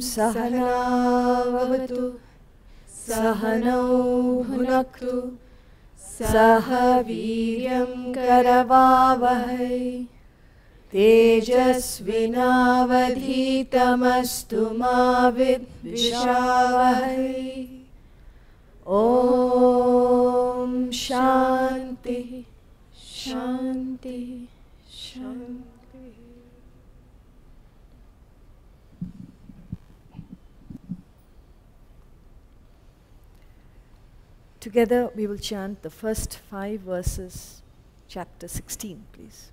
Sahanavavatu Sahanau Bhunaktu Saha Viryam Karavavahai Tejasvinavadhitamastu ma vidvishavahai. Om Shanti Shanti Shanti. Together we will chant the first 5 verses, chapter 16, please.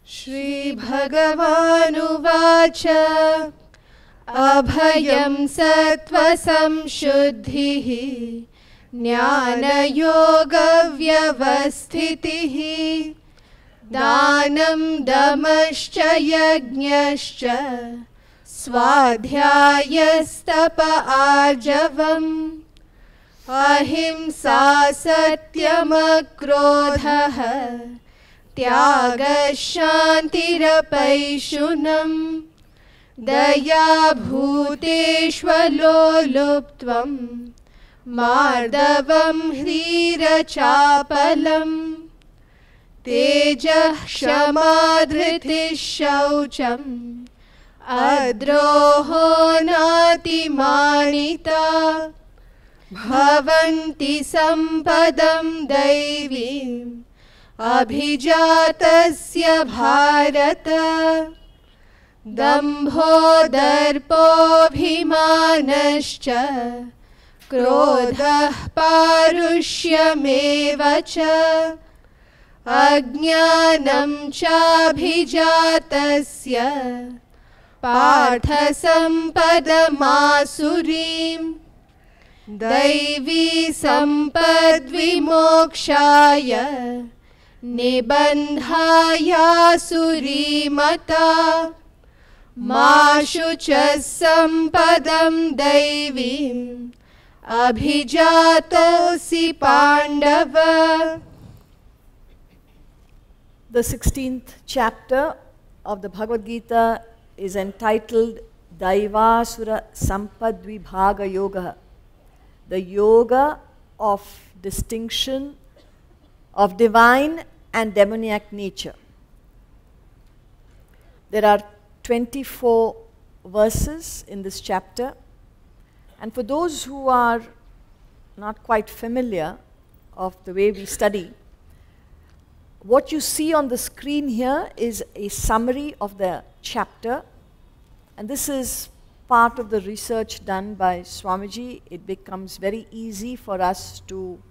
Shri Bhagavanu Vacha Abhayam Sattva Samshuddhihi Jnana Yoga Vyavasthitihi Danam Damascha Yajñascha Swadhyayastapa Arjavam Ahimsa Satyam-akrodha Tyaga-shantirapayishunam Daya-bhuteshvaloluptvam Mardavam hrirachapalam Tejah-shamadhritish-shaucham Adroho natimanita Bhavanti sampadam daivim abhijatasya bharata dambho darpo bhimanascha krodhah parushyameva ajnanam chabhijatasya partha sampadamasurim Daivi sampad vimokshaya nibandhaya surimata mashucha sampadam daivim abhijatosi pandava. The 16th chapter of the Bhagavad Gita is entitled Daivasura Sampadvibhaga Yoga, the yoga of distinction of divine and demoniac nature. There are 24 verses in this chapter, and for those who are not quite familiar of the way we study, what you see on the screen here is a summary of the chapter, and this is part of the research done by Swamiji. It becomes very easy for us to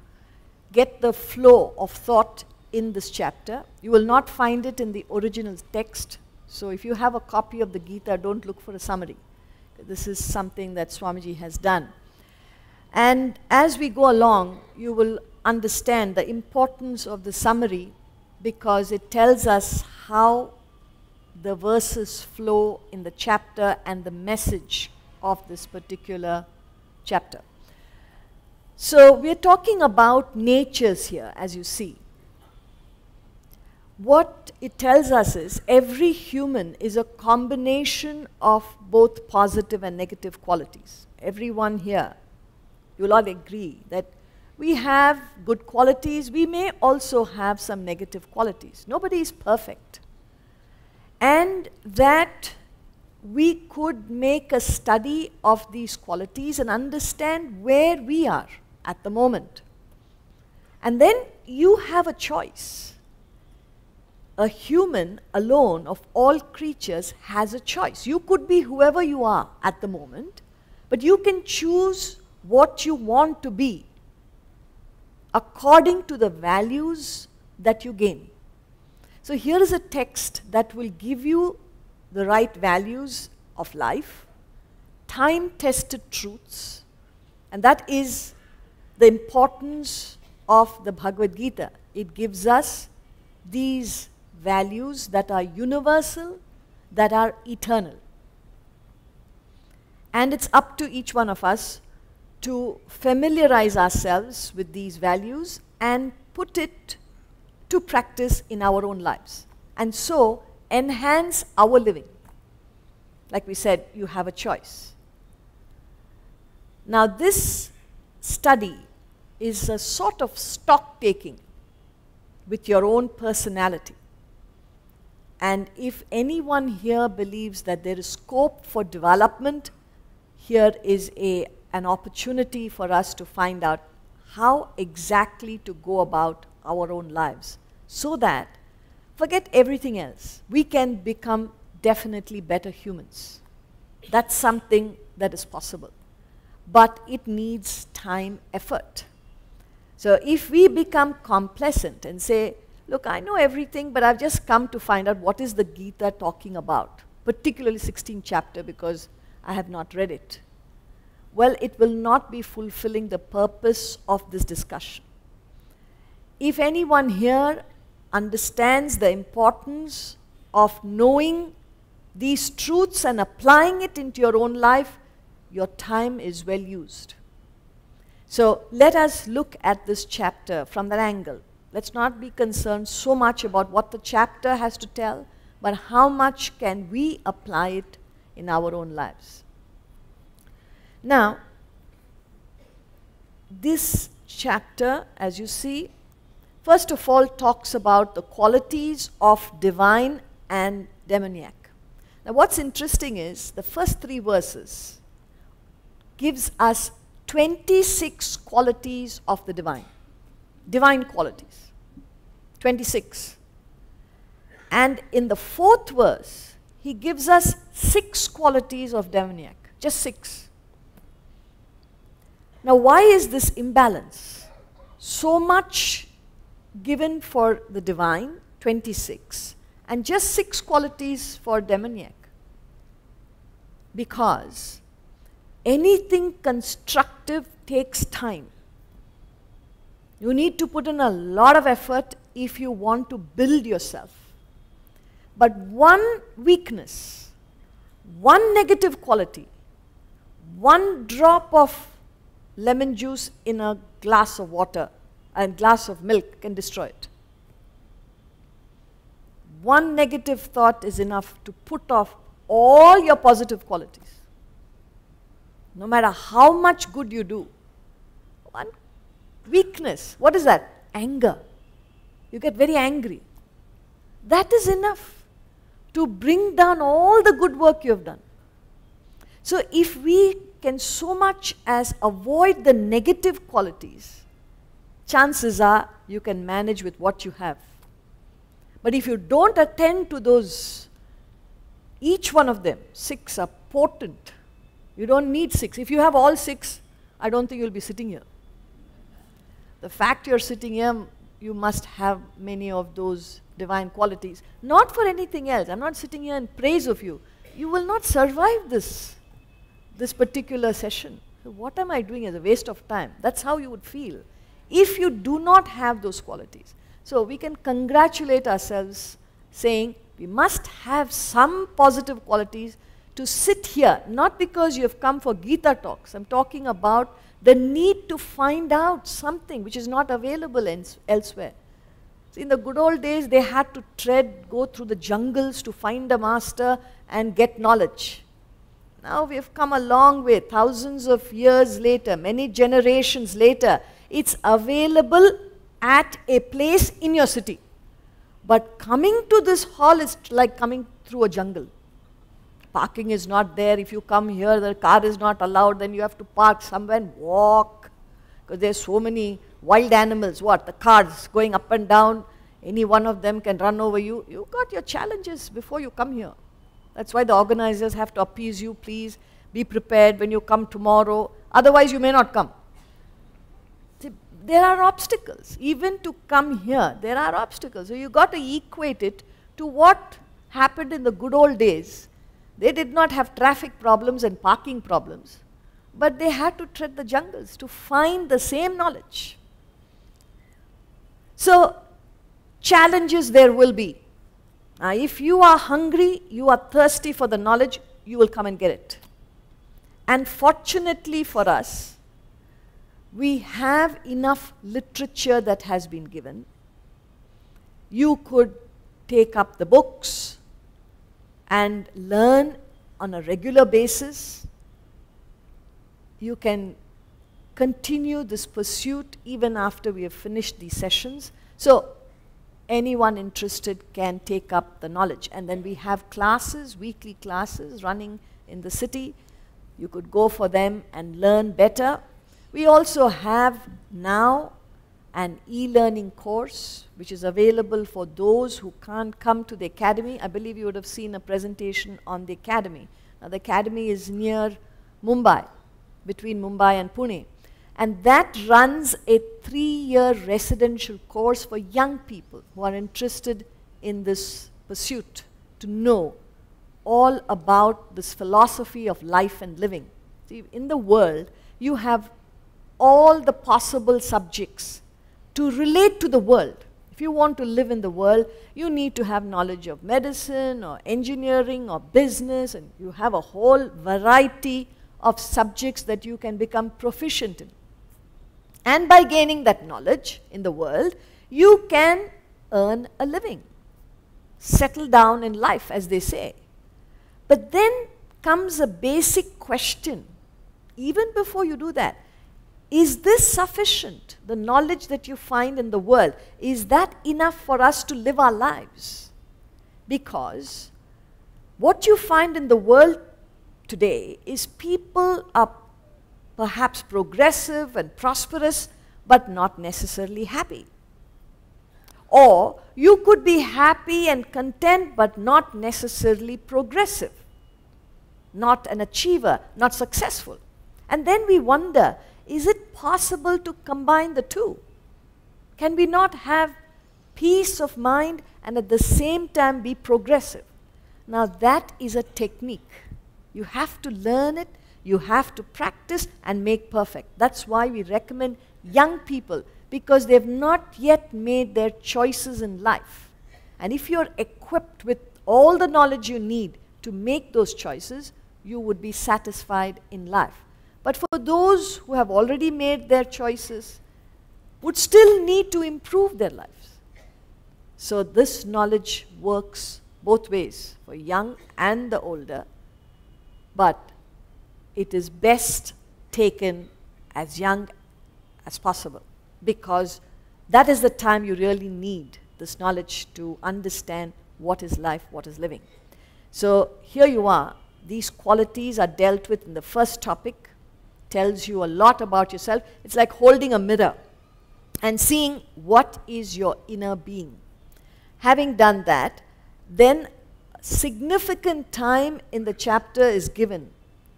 get the flow of thought in this chapter. You will not find it in the original text, so if you have a copy of the Gita, don't look for a summary. This is something that Swamiji has done. And as we go along, you will understand the importance of the summary, because it tells us how the verses flow in the chapter and the message of this particular chapter. So we are talking about natures here, as you see. What it tells us is every human is a combination of both positive and negative qualities. Everyone here, you'll all agree that we have good qualities. We may also have some negative qualities. Nobody is perfect. And that we could make a study of these qualities and understand where we are at the moment. And then you have a choice. A human alone of all creatures has a choice. You could be whoever you are at the moment, but you can choose what you want to be according to the values that you gain. So here is a text that will give you the right values of life, time-tested truths, and that is the importance of the Bhagavad Gita. It gives us these values that are universal, that are eternal. And it's up to each one of us to familiarize ourselves with these values and put it to practice in our own lives, and so enhance our living. Like we said, you have a choice. Now this study is a sort of stock taking with your own personality. And if anyone here believes that there is scope for development, here is an opportunity for us to find out how exactly to go about our own lives, so that, forget everything else, we can become definitely better humans. That's something that is possible. But it needs time, effort. So if we become complacent and say, look, I know everything, but I've just come to find out what is the Gita talking about, particularly 16th chapter, because I have not read it. Well, it will not be fulfilling the purpose of this discussion. If anyone here understands the importance of knowing these truths and applying it into your own life, your time is well used. So let us look at this chapter from that angle. Let's not be concerned so much about what the chapter has to tell, but how much can we apply it in our own lives. Now, this chapter, as you see, first of all talks about the qualities of divine and demoniac. Now what's interesting is the first 3 verses gives us 26 qualities of the divine. Divine qualities. 26. And in the 4th verse, he gives us 6 qualities of demoniac. Just 6. Now why is this imbalance? So much given for the divine, 26, and just 6 qualities for demoniac. Because anything constructive takes time. You need to put in a lot of effort if you want to build yourself. But one weakness, one negative quality, one drop of lemon juice in a glass of water and glass of milk can destroy it. One negative thought is enough to put off all your positive qualities. No matter how much good you do. One weakness, what is that? Anger. You get very angry. That is enough to bring down all the good work you have done. So if we can so much as avoid the negative qualities, chances are you can manage with what you have. But if you don't attend to those, each one of them, 6 are potent. You don't need 6. If you have all 6, I don't think you'll be sitting here. The fact you're sitting here, you must have many of those divine qualities. Not for anything else. I'm not sitting here in praise of you. You will not survive this particular session. So what am I doing as a waste of time? That's how you would feel if you do not have those qualities. So we can congratulate ourselves saying we must have some positive qualities to sit here, not because you have come for Gita talks. I'm talking about the need to find out something which is not available elsewhere. See, in the good old days, they had to go through the jungles to find a master and get knowledge. Now we have come a long way, thousands of years later, many generations later. It's available at a place in your city. But coming to this hall is like coming through a jungle. Parking is not there. If you come here, the car is not allowed. Then you have to park somewhere and walk. Because there's so many wild animals. What? The cars going up and down. Any one of them can run over you. You got your challenges before you come here. That's why the organizers have to appease you. Please be prepared when you come tomorrow. Otherwise, you may not come. See, there are obstacles. Even to come here, there are obstacles. So you got to equate it to what happened in the good old days. They did not have traffic problems and parking problems, but they had to tread the jungles to find the same knowledge. So, challenges there will be. If you are hungry, you are thirsty for the knowledge, you will come and get it. And fortunately for us, we have enough literature that has been given. You could take up the books and learn on a regular basis, you can continue this pursuit even after we have finished these sessions. So anyone interested can take up the knowledge. And then we have classes, weekly classes running in the city. You could go for them and learn better. We also have now an e-learning course which is available for those who can't come to the academy. I believe you would have seen a presentation on the academy. Now the academy is near Mumbai, between Mumbai and Pune. And that runs a 3-year residential course for young people who are interested in this pursuit to know all about this philosophy of life and living. See, in the world, you have all the possible subjects to relate to the world. If you want to live in the world, you need to have knowledge of medicine or engineering or business, and you have a whole variety of subjects that you can become proficient in. And by gaining that knowledge in the world, you can earn a living, settle down in life, as they say. But then comes a basic question, even before you do that. Is this sufficient? The knowledge that you find in the world, is that enough for us to live our lives? Because what you find in the world today is people are perhaps progressive and prosperous, but not necessarily happy. Or you could be happy and content, but not necessarily progressive, not an achiever, not successful. And then we wonder, is it possible to combine the two? Can we not have peace of mind and at the same time be progressive? Now that is a technique. You have to learn it. You have to practice and make perfect. That's why we recommend young people, because they've not yet made their choices in life. And if you're equipped with all the knowledge you need to make those choices, you would be satisfied in life. But for those who have already made their choices, would still need to improve their lives. So this knowledge works both ways, for young and the older, but it is best taken as young as possible, because that is the time you really need this knowledge to understand what is life, what is living. So here you are. These qualities are dealt with in the first topic. Tells you a lot about yourself. It's like holding a mirror and seeing what is your inner being. Having done that, then significant time in the chapter is given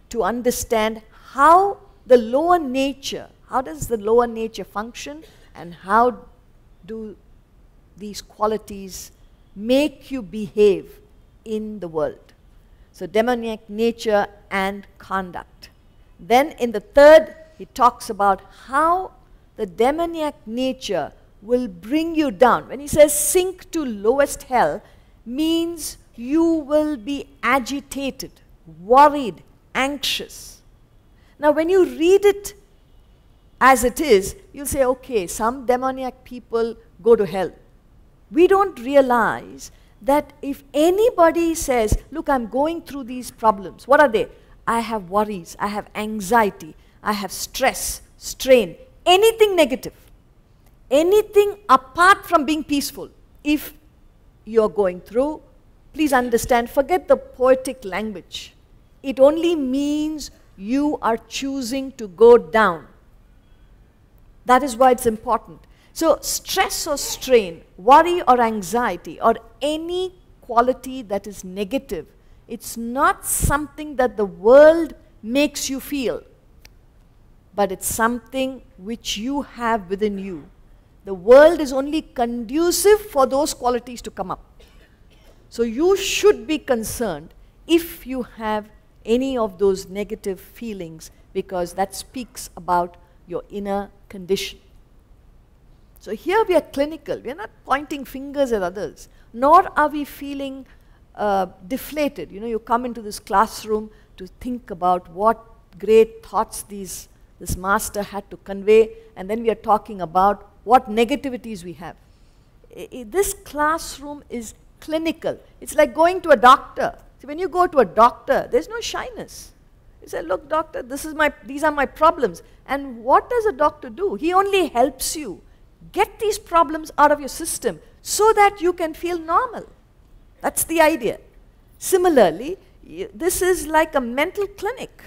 to understand how the lower nature, how does the lower nature function, and how do these qualities make you behave in the world. So demoniac nature and conduct. Then in the third, he talks about how the demoniac nature will bring you down. When he says sink to lowest hell, means you will be agitated, worried, anxious. Now when you read it as it is, you'll say, okay, some demoniac people go to hell. We don't realize that if anybody says, look, I'm going through these problems, what are they? I have worries, I have anxiety, I have stress, strain, anything negative, anything apart from being peaceful. If you're going through, please understand, forget the poetic language. It only means you are choosing to go down. That is why it's important. So stress or strain, worry or anxiety, or any quality that is negative, it's not something that the world makes you feel, but it's something which you have within you. The world is only conducive for those qualities to come up. So you should be concerned if you have any of those negative feelings, because that speaks about your inner condition. So here we are clinical. We are not pointing fingers at others, nor are we feeling deflated. You know, you come into this classroom to think about what great thoughts this master had to convey, and then we are talking about what negativities we have. This classroom is clinical. It's like going to a doctor. See, when you go to a doctor, there's no shyness. You say, look, doctor, these are my problems. And what does a doctor do? He only helps you get these problems out of your system so that you can feel normal. That's the idea. Similarly, this is like a mental clinic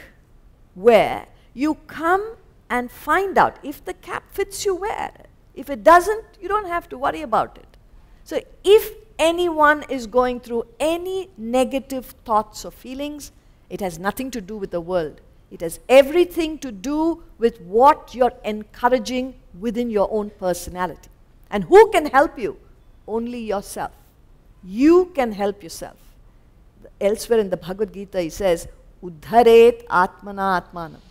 where you come and find out if the cap fits you, wear it. If it doesn't, you don't have to worry about it. So if anyone is going through any negative thoughts or feelings, it has nothing to do with the world. It has everything to do with what you're encouraging within your own personality. And who can help you? Only yourself. You can help yourself. Elsewhere in the Bhagavad Gita, he says, Uddharet Atmana Atmanam.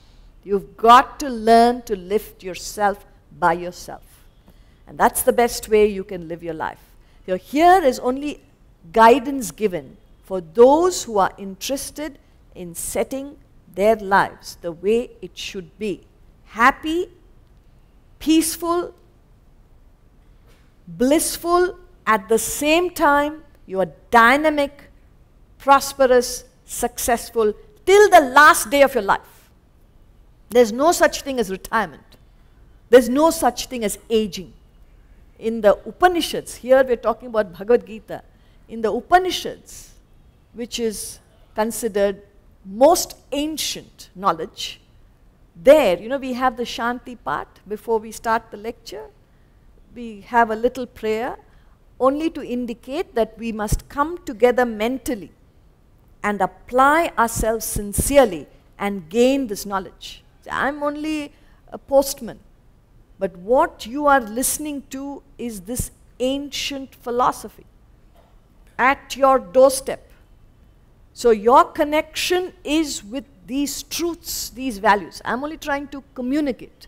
You've got to learn to lift yourself by yourself. And that's the best way you can live your life. So here is only guidance given for those who are interested in setting their lives the way it should be. Happy, peaceful, blissful, at the same time you are dynamic, prosperous, successful till the last day of your life. There's no such thing as retirement. There's no such thing as aging. In the Upanishads, here we're talking about Bhagavad Gita, in the Upanishads, which is considered most ancient knowledge, there, we have the Shanti part before we start the lecture. We have a little prayer only to indicate that we must come together mentally and apply ourselves sincerely and gain this knowledge. I'm only a postman. But what you are listening to is this ancient philosophy at your doorstep. So your connection is with these truths, these values. I'm only trying to communicate.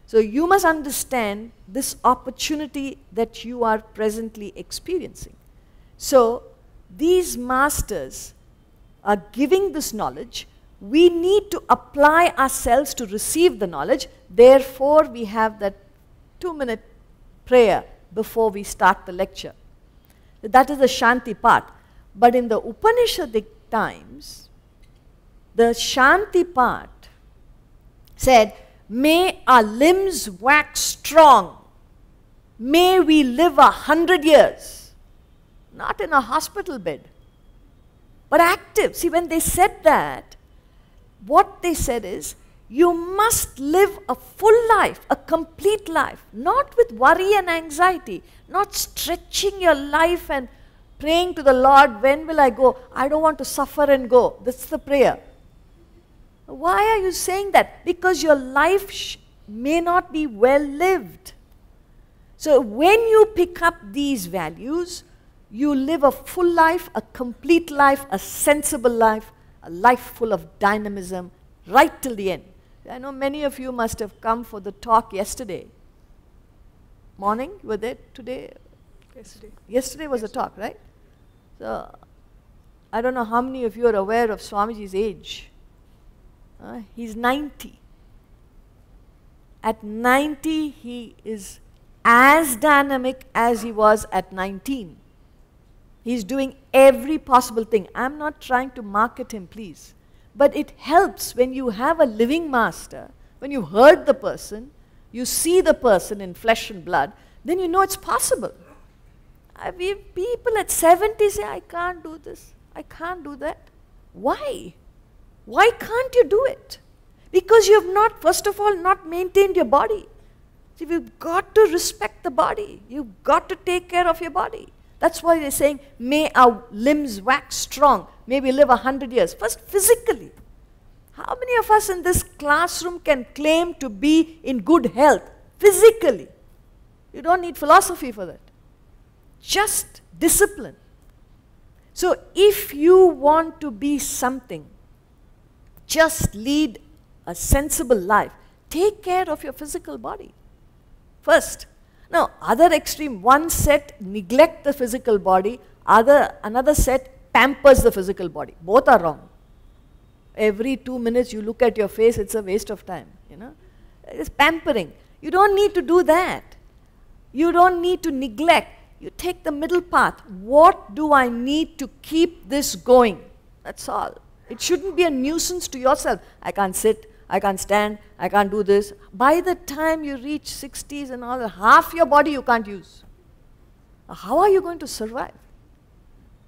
So you must understand this opportunity that you are presently experiencing. So these masters are giving this knowledge. We need to apply ourselves to receive the knowledge. Therefore, we have that 2-minute prayer before we start the lecture. That is the Shanti part. But in the Upanishadic times, the Shanti part said, may our limbs wax strong. May we live 100 years. Not in a hospital bed, but active. See, when they said that, what they said is, you must live a full life, a complete life, not with worry and anxiety, not stretching your life and praying to the Lord, when will I go? I don't want to suffer and go. That's the prayer. Why are you saying that? Because your life may not be well lived. So when you pick up these values, you live a full life, a complete life, a sensible life, a life full of dynamism, right till the end. I know many of you must have come for the talk yesterday. Morning, you were there today? Yesterday. Yesterday was the talk, right? So, I don't know how many of you are aware of Swamiji's age. He's 90. At 90, he is as dynamic as he was at 19. He's doing every possible thing. I'm not trying to market him, please. But it helps when you have a living master, when you heard the person, you see the person in flesh and blood, then you know it's possible. People at 70 say, I can't do this, I can't do that. Why? Why can't you do it? Because you have not, first of all, not maintained your body. So you've got to respect the body. You've got to take care of your body. That's why they're saying, may our limbs wax strong. May we live 100 years. First, physically. How many of us in this classroom can claim to be in good health? Physically. You don't need philosophy for that. Just discipline. So if you want to be something, just lead a sensible life. Take care of your physical body first. Now, other extreme, one set neglect the physical body, another set pampers the physical body. Both are wrong. Every 2 minutes you look at your face, it's a waste of time. It's pampering. You don't need to do that. You don't need to neglect. You take the middle path. What do I need to keep this going? That's all. It shouldn't be a nuisance to yourself. I can't sit, I can't stand, I can't do this. By the time you reach 60s and all, half your body you can't use. How are you going to survive?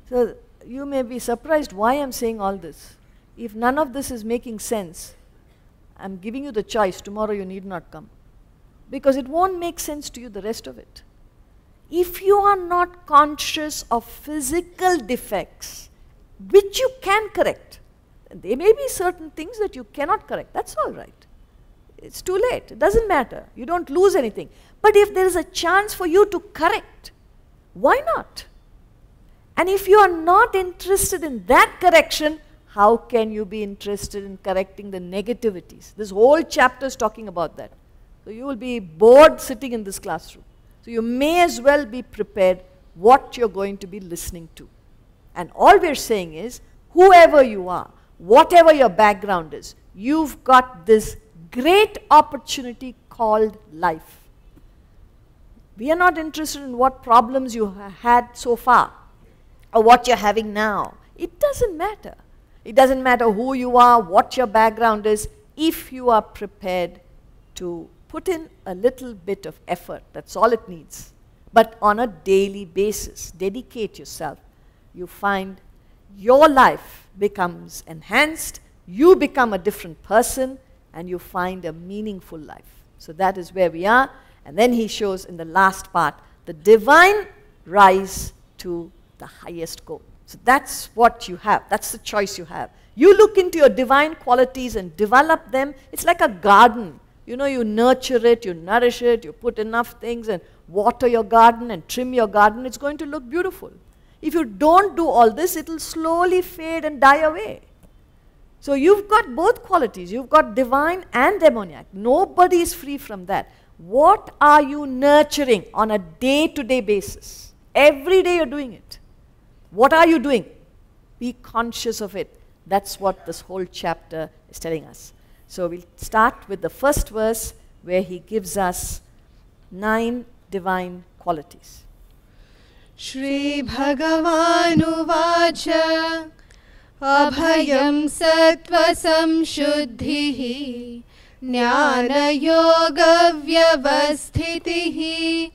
So you may be surprised why I'm saying all this. If none of this is making sense, I'm giving you the choice. Tomorrow you need not come. Because it won't make sense to you, the rest of it. If you are not conscious of physical defects, which you can correct, there may be certain things that you cannot correct. That's all right. It's too late. It doesn't matter. You don't lose anything. But if there is a chance for you to correct, why not? And if you are not interested in that correction, how can you be interested in correcting the negativities? This whole chapter is talking about that. So you will be bored sitting in this classroom. So you may as well be prepared what you're going to be listening to. And all we're saying is, whoever you are, whatever your background is, you've got this great opportunity called life. We are not interested in what problems you had so far or what you're having now. It doesn't matter. It doesn't matter who you are, what your background is, if you are prepared to put in a little bit of effort. That's all it needs. But on a daily basis, dedicate yourself. You find your life becomes enhanced, you become a different person, and you find a meaningful life. So that is where we are. And then he shows in the last part, the divine rise to the highest goal. So that's what you have. That's the choice you have. You look into your divine qualities and develop them. It's like a garden. You know, you nurture it, you nourish it, you put enough things and water your garden and trim your garden. It's going to look beautiful. If you don't do all this, it will slowly fade and die away. So you've got both qualities. You've got divine and demoniac. Nobody is free from that. What are you nurturing on a day-to-day basis? Every day you're doing it. What are you doing? Be conscious of it. That's what this whole chapter is telling us. So we'll start with the first verse where he gives us 9 divine qualities. Shri Bhagavanuvacha Abhayam Sattva Samshuddhihi Jnana Yoga Vyavasthitihi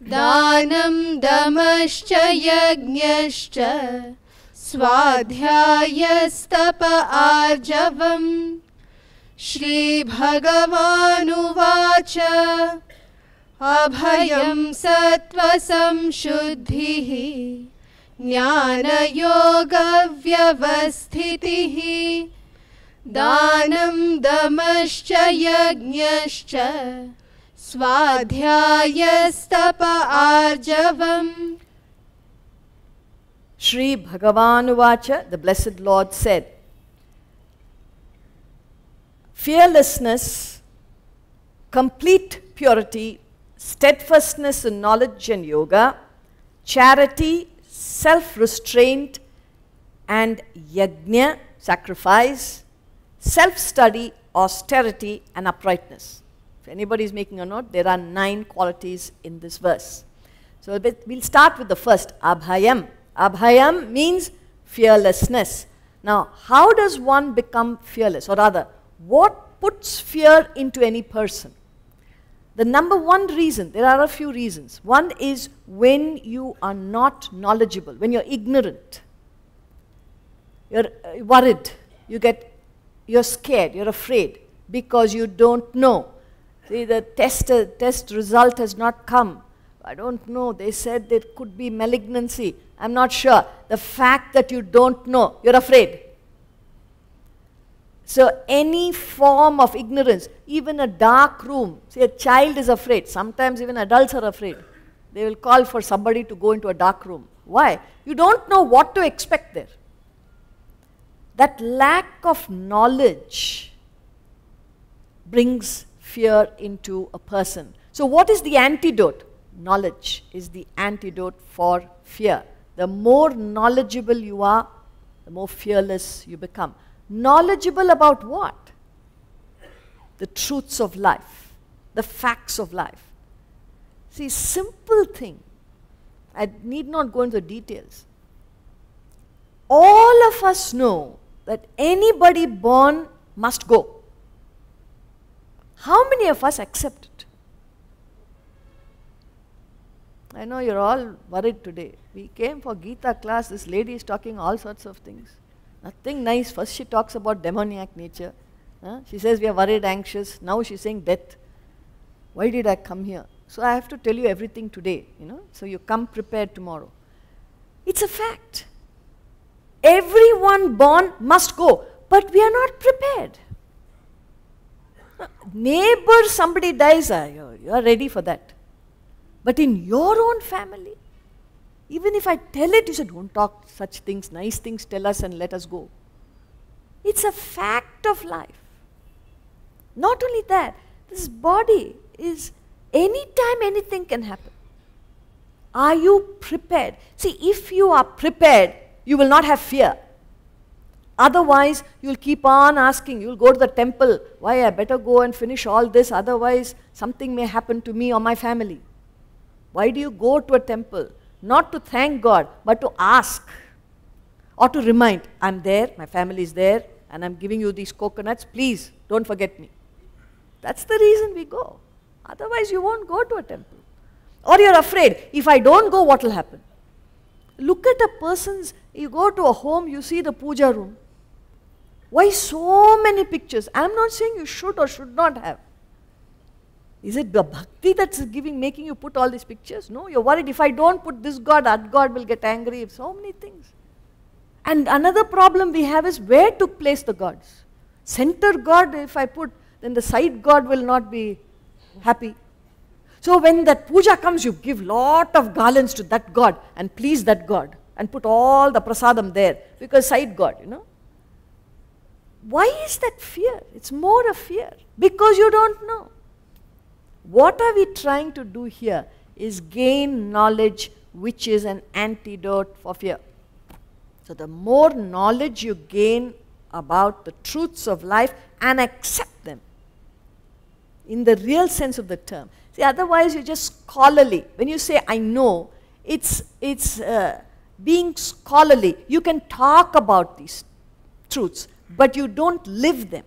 Danam Damascha Yajñascha Swadhyayastapa Arjavam Shri Bhagavanuvacha Abhayam Sattva Samshuddhihi Jnana Yoga Vyavasthitihi Danam Damascha Yajñascha Swadhyayastapa Arjavam. Shri Bhagavanuvacha, the Blessed Lord said, fearlessness, complete purity, steadfastness in knowledge and yoga, charity, self-restraint, and yajna, sacrifice, self-study, austerity, and uprightness. If anybody is making a note, there are 9 qualities in this verse. So we'll start with the first, abhayam. Abhayam means fearlessness. Now, how does one become fearless? Or rather, what puts fear into any person? The number one reason, there are a few reasons. One is when you are not knowledgeable, when you're ignorant. You're worried, you're scared, you're afraid because you don't know. See, the test result has not come. I don't know, they said there could be malignancy. I'm not sure. The fact that you don't know, you're afraid. So any form of ignorance, even a dark room, see, a child is afraid. Sometimes even adults are afraid. They will call for somebody to go into a dark room. Why? You don't know what to expect there. That lack of knowledge brings fear into a person. So what is the antidote? Knowledge is the antidote for fear. The more knowledgeable you are, the more fearless you become. Knowledgeable about what? The truths of life, the facts of life. See, simple thing. I need not go into the details. all of us know that anybody born must go. How many of us accept it? I know you're all worried today. We came for Gita class, this lady is talking all sorts of things. Nothing nice. First she talks about demoniac nature. She says we are worried, anxious. Now she's saying death. Why did I come here? So I have to tell you everything today, so you come prepared tomorrow. It's a fact. Everyone born must go, but we are not prepared. Neighbor, somebody dies, you are ready for that. But in your own family, even if I tell it, you say, don't talk such things, nice things, tell us and let us go. It's a fact of life. Not only that, this body is, anytime anything can happen. Are you prepared? See, if you are prepared, you will not have fear. Otherwise, you will keep on asking. You will go to the temple. Why, I better go and finish all this, otherwise something may happen to me or my family. Why do you go to a temple? Not to thank God, but to ask. Or to remind, I'm there, my family is there, and I'm giving you these coconuts. Please, don't forget me. That's the reason we go. Otherwise, you won't go to a temple. Or you're afraid, if I don't go, what will happen? Look at a person's, you go to a home, you see the puja room. Why so many pictures? I'm not saying you should or should not have. Is it the bhakti that's making you put all these pictures? No, you're worried, if I don't put this God, that God will get angry. So many things. And another problem we have is where to place the gods. Center God, if I put, then the side God will not be happy. So when that puja comes, you give lot of garlands to that God and please that God and put all the prasadam there because side God, Why is that fear? It's more a fear because you don't know. What are we trying to do here is gain knowledge which is an antidote for fear. So the more knowledge you gain about the truths of life and accept them in the real sense of the term. See, otherwise you're just scholarly. When you say, I know, it's being scholarly. You can talk about these truths, but you don't live them.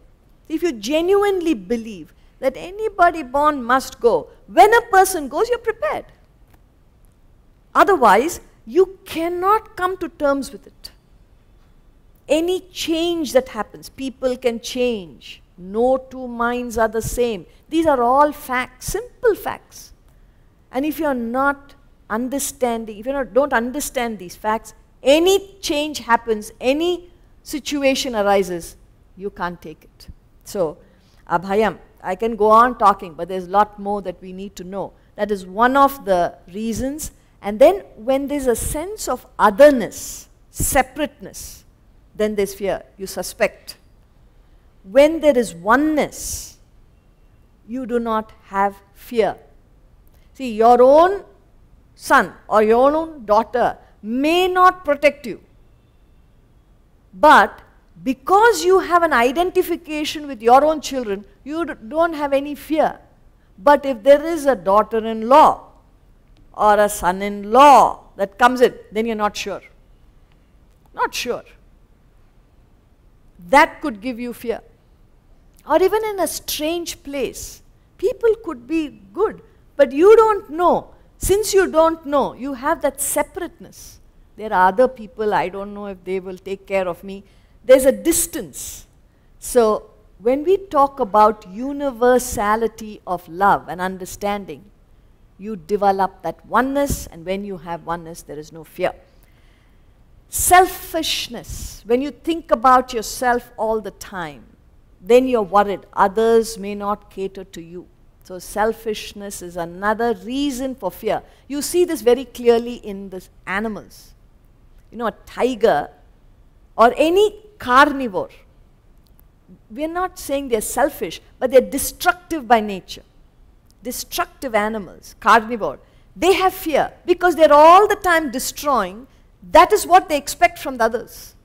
If you genuinely believe that anybody born must go, when a person goes, you're prepared. Otherwise, you cannot come to terms with it. Any change that happens, people can change. No two minds are the same. These are all facts, simple facts. And if you're not understanding, if you don't understand these facts, any change happens, any situation arises, you can't take it. So, abhayam, I can go on talking, but there's a lot more that we need to know. That is one of the reasons. And then when there's a sense of otherness, separateness, then there's fear. You suspect. When there is oneness, you do not have fear. See, your own son or your own daughter may not protect you. But because you have an identification with your own children, you don't have any fear. But if there is a daughter-in-law or a son-in-law that comes in, then you're not sure. Not sure. That could give you fear. Or even in a strange place, people could be good, but you don't know. Since you don't know, you have that separateness. There are other people, I don't know if they will take care of me. There's a distance. So when we talk about universality of love and understanding, you develop that oneness, and when you have oneness, there is no fear. Selfishness, when you think about yourself all the time, then you're worried others may not cater to you. So selfishness is another reason for fear. You see this very clearly in the animals. A tiger or any carnivore, we're not saying they're selfish, but they're destructive by nature. Destructive animals, carnivore, they have fear because they're all the time destroying. That is what they expect from the others.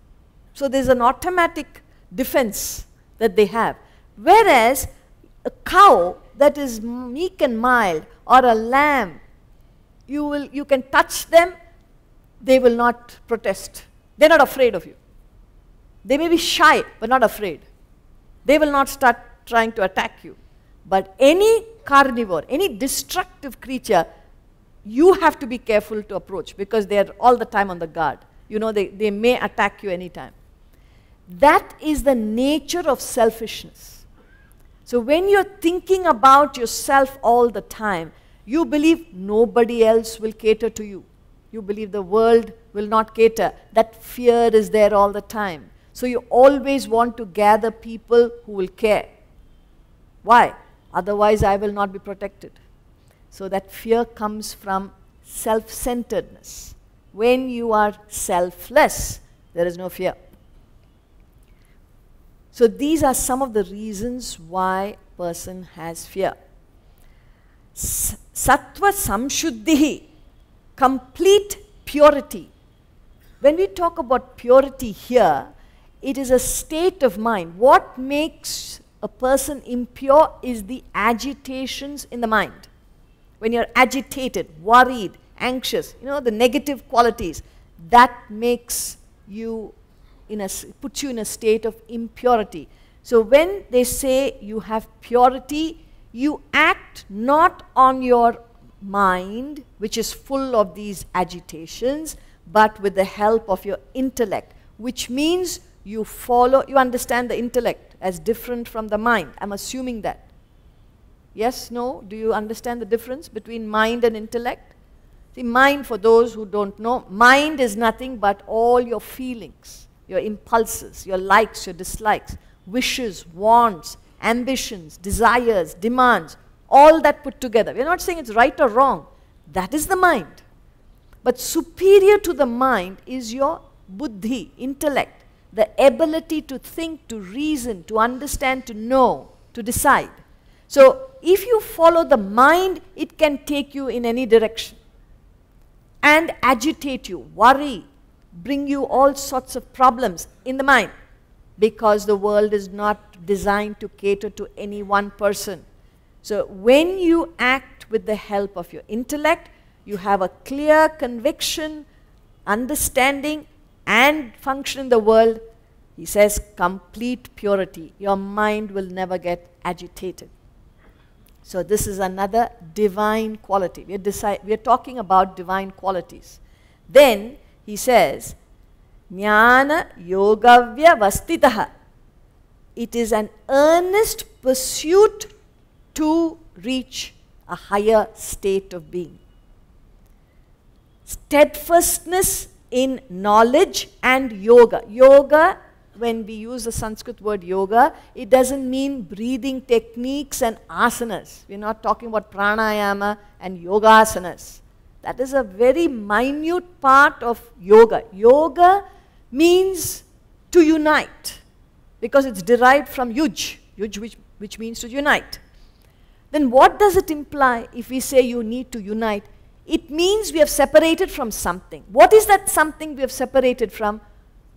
So there's an automatic defense that they have. Whereas a cow that is meek and mild, or a lamb, you can touch them, they will not protest. They're not afraid of you. They may be shy, but not afraid. They will not start trying to attack you. But any carnivore, any destructive creature, you have to be careful to approach because they are all the time on the guard. You know, they may attack you anytime. That is the nature of selfishness. So when you're thinking about yourself all the time, you believe nobody else will cater to you. You believe the world will not cater. That fear is there all the time. So you always want to gather people who will care. Why? Otherwise I will not be protected. So that fear comes from self-centeredness. When you are selfless, there is no fear. So these are some of the reasons why a person has fear. Sattva samshuddhi, complete purity. When we talk about purity here, it is a state of mind. What makes a person impure is the agitations in the mind. When you're agitated, worried, anxious, you know, the negative qualities, that makes you puts you in a state of impurity. So when they say you have purity, you act not on your mind, which is full of these agitations, but with the help of your intellect, which means you understand the intellect as different from the mind. I'm assuming that. Yes, no? Do you understand the difference between mind and intellect? See, mind, for those who don't know, mind is nothing but all your feelings, your impulses, your likes, your dislikes, wishes, wants, ambitions, desires, demands, all that put together. We're not saying it's right or wrong. That is the mind. But superior to the mind is your buddhi, intellect, the ability to think, to reason, to understand, to know, to decide. So if you follow the mind, it can take you in any direction and agitate you, worry, bring you all sorts of problems in the mind, because the world is not designed to cater to any one person. So when you act with the help of your intellect, you have a clear conviction, understanding, and function in the world. He says complete purity. Your mind will never get agitated. So this is another divine quality. We are talking about divine qualities. Then he says, Jnana yogavya vastitaha. It is an earnest pursuit to reach a higher state of being. Steadfastness in knowledge and yoga. Yoga, when we use the Sanskrit word yoga, it doesn't mean breathing techniques and asanas. We're not talking about pranayama and yogasanas. That is a very minute part of yoga. Yoga means to unite, because it's derived from yuj, which means to unite. Then what does it imply if we say you need to unite? It means we have separated from something. What is that something we have separated from?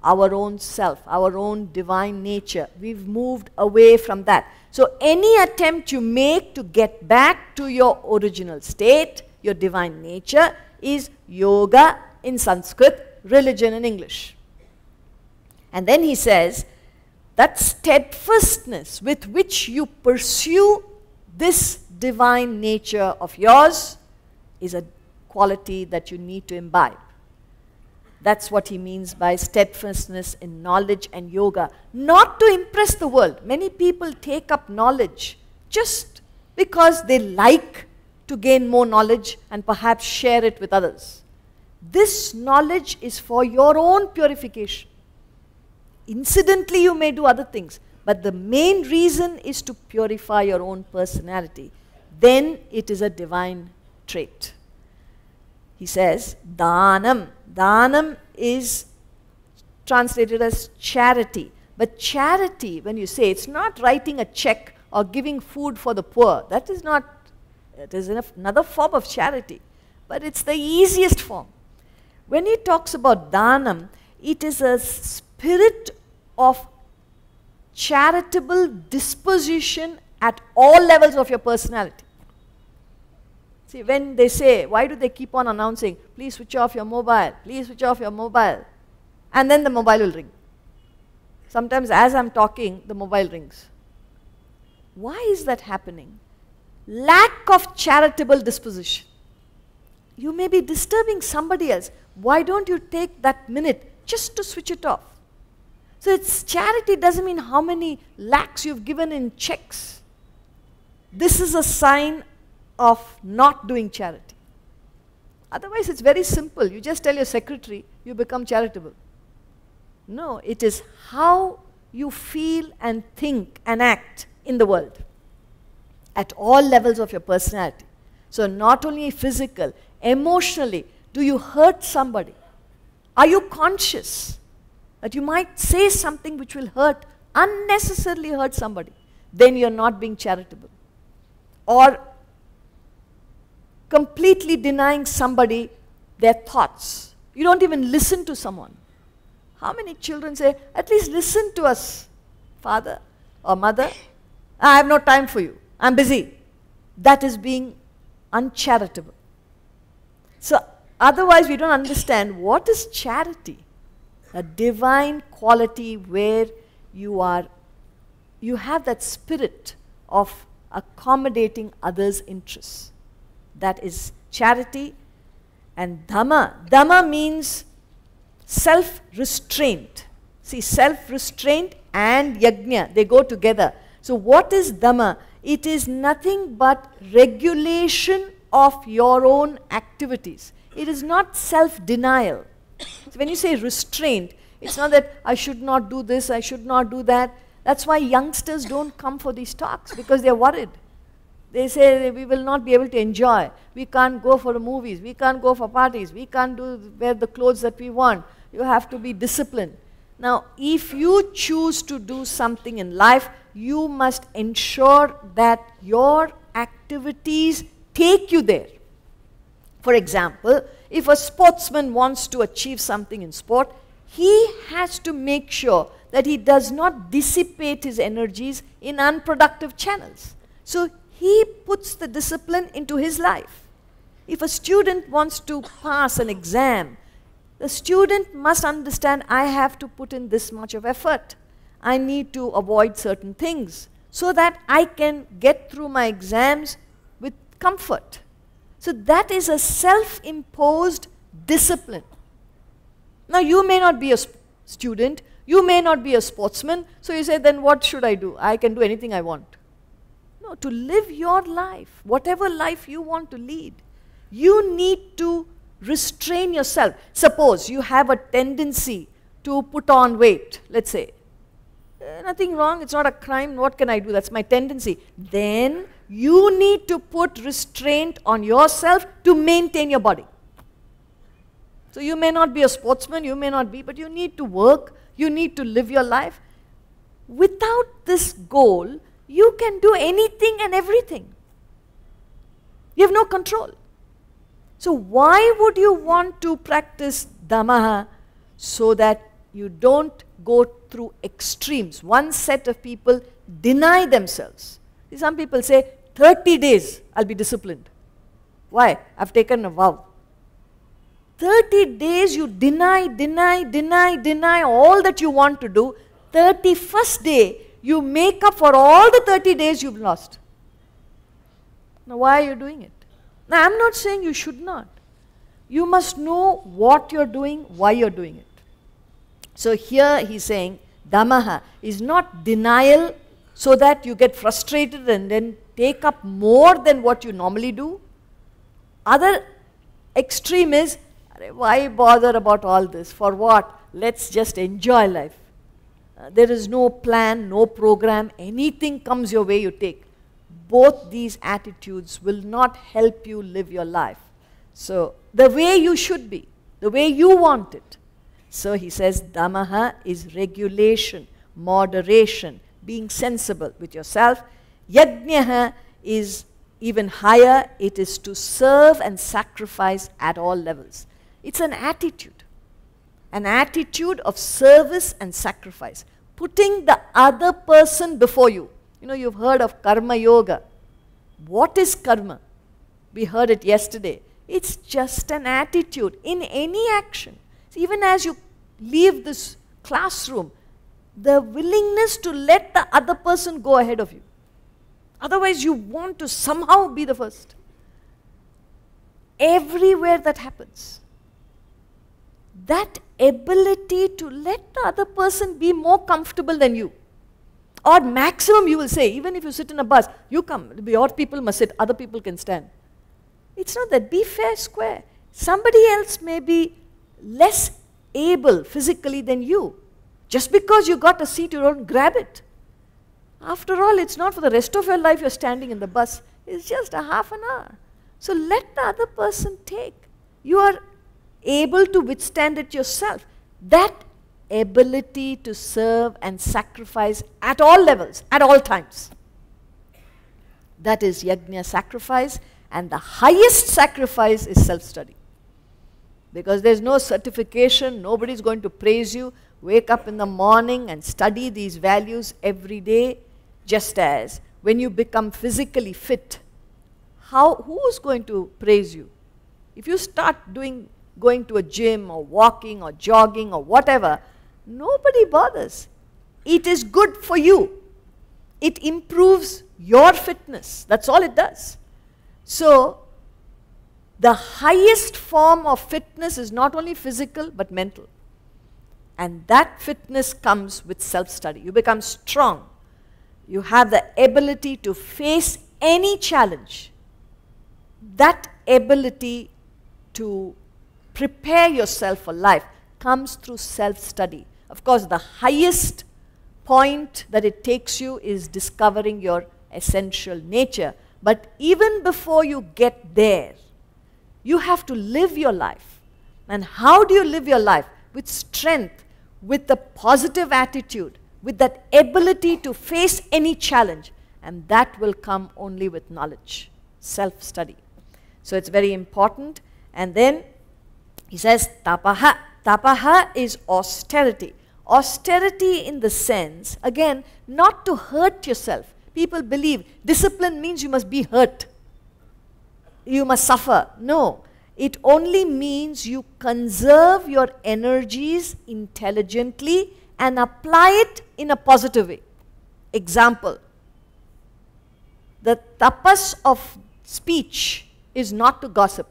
Our own self, our own divine nature. We've moved away from that. So any attempt you make to get back to your original state, your divine nature, is yoga in Sanskrit, religion in English. And then he says, that steadfastness with which you pursue this divine nature of yours is a quality that you need to imbibe. That's what he means by steadfastness in knowledge and yoga. Not to impress the world. Many people take up knowledge just because they like to gain more knowledge and perhaps share it with others. This knowledge is for your own purification. Incidentally, you may do other things, but the main reason is to purify your own personality. Then it is a divine trait. He says, Dhanam. Dhanam is translated as charity. But charity, when you say, it's not writing a check or giving food for the poor. That is not, it is another form of charity. But it's the easiest form. When he talks about Dhanam, it is a spirit of charitable disposition at all levels of your personality. See, when they say, why do they keep on announcing, please switch off your mobile, please switch off your mobile? and then the mobile will ring. Sometimes as I'm talking, the mobile rings. Why is that happening? Lack of charitable disposition. You may be disturbing somebody else. Why don't you take that minute just to switch it off? So it's charity doesn't mean how many lakhs you've given in checks. This is a sign of not doing charity. Otherwise it's very simple. You just tell your secretary, you become charitable. No, it is how you feel and think and act in the world at all levels of your personality. So not only physical, emotionally, do you hurt somebody? Are you conscious that you might say something which will hurt, unnecessarily hurt somebody? Then you're not being charitable. Or completely denying somebody their thoughts. You don't even listen to someone. How many children say, at least listen to us, father or mother? I have no time for you. I'm busy. That is being uncharitable. So otherwise we don't understand what is charity. A divine quality where you have that spirit of accommodating others' interests. That is charity. And Dhamma. Dhamma means self-restraint. See, self-restraint and yajna, they go together. So what is Dhamma? It is nothing but regulation of your own activities. It is not self-denial. So when you say restraint, it's not that I should not do this, I should not do that. That's why youngsters don't come for these talks, because they're worried. They say we will not be able to enjoy. We can't go for the movies. We can't go for parties. We can't wear the clothes that we want. You have to be disciplined. Now, if you choose to do something in life, you must ensure that your activities take you there. For example, if a sportsman wants to achieve something in sport, he has to make sure that he does not dissipate his energies in unproductive channels. So he puts the discipline into his life. If a student wants to pass an exam, the student must understand, I have to put in this much of effort. I need to avoid certain things so that I can get through my exams with comfort. So that is a self-imposed discipline. Now you may not be a student, you may not be a sportsman, so you say, then what should I do? I can do anything I want. No, to live your life, whatever life you want to lead, you need to restrain yourself. Suppose you have a tendency to put on weight, let's say. Nothing wrong, it's not a crime, what can I do? That's my tendency. Then you need to put restraint on yourself to maintain your body. So you may not be a sportsman, you may not be, but you need to work, you need to live your life. Without this goal, you can do anything and everything. You have no control. So why would you want to practice Dhamma? So that you don't go through extremes. One set of people deny themselves. See, some people say, 30 days I'll be disciplined. Why? I've taken a vow. 30 days you deny all that you want to do. 31st day, you make up for all the 30 days you've lost. Now why are you doing it? Now I'm not saying you should not. You must know what you're doing, why you're doing it. So here he's saying, Dhamma is not denial so that you get frustrated and then take up more than what you normally do. Other extreme is, why bother about all this? For what? Let's just enjoy life. There is no plan, no program, anything comes your way you take. Both these attitudes will not help you live your life. So the way you should be, the way you want it. So he says Dhamma is regulation, moderation, being sensible with yourself. Yajna is even higher. It is to serve and sacrifice at all levels. It's an attitude of service and sacrifice, putting the other person before you. You know, you've heard of karma yoga. What is karma? We heard it yesterday. It's just an attitude in any action. So even as you leave this classroom, the willingness to let the other person go ahead of you. Otherwise, you want to somehow be the first. Everywhere that happens, that ability to let the other person be more comfortable than you, or maximum you will say, even if you sit in a bus, you come, your people must sit, other people can stand. It's not that. Be fair, square. Somebody else may be less able physically than you. Just because you got a seat, you don't grab it. After all, it's not for the rest of your life you're standing in the bus. It's just a half an hour. So let the other person take. You are able to withstand it yourself. That ability to serve and sacrifice at all levels, at all times. That is yajna, sacrifice, and the highest sacrifice is self-study. Because there's no certification, nobody's going to praise you. Wake up in the morning and study these values every day, just as when you become physically fit, who's going to praise you? If you start going to a gym or walking or jogging or whatever, nobody bothers. It is good for you. It improves your fitness. That's all it does. So, the highest form of fitness is not only physical but mental. And that fitness comes with self-study. You become strong. You have the ability to face any challenge. That ability to prepare yourself for life comes through self-study. Of course, the highest point that it takes you is discovering your essential nature. But even before you get there, you have to live your life. And how do you live your life? With strength, with a positive attitude, with that ability to face any challenge. And that will come only with knowledge, self-study. So it's very important. And then he says, tapaha. Tapaha is austerity. Austerity in the sense, again, not to hurt yourself. People believe discipline means you must be hurt. You must suffer. No. It only means you conserve your energies intelligently and apply it in a positive way. Example, the tapas of speech is not to gossip.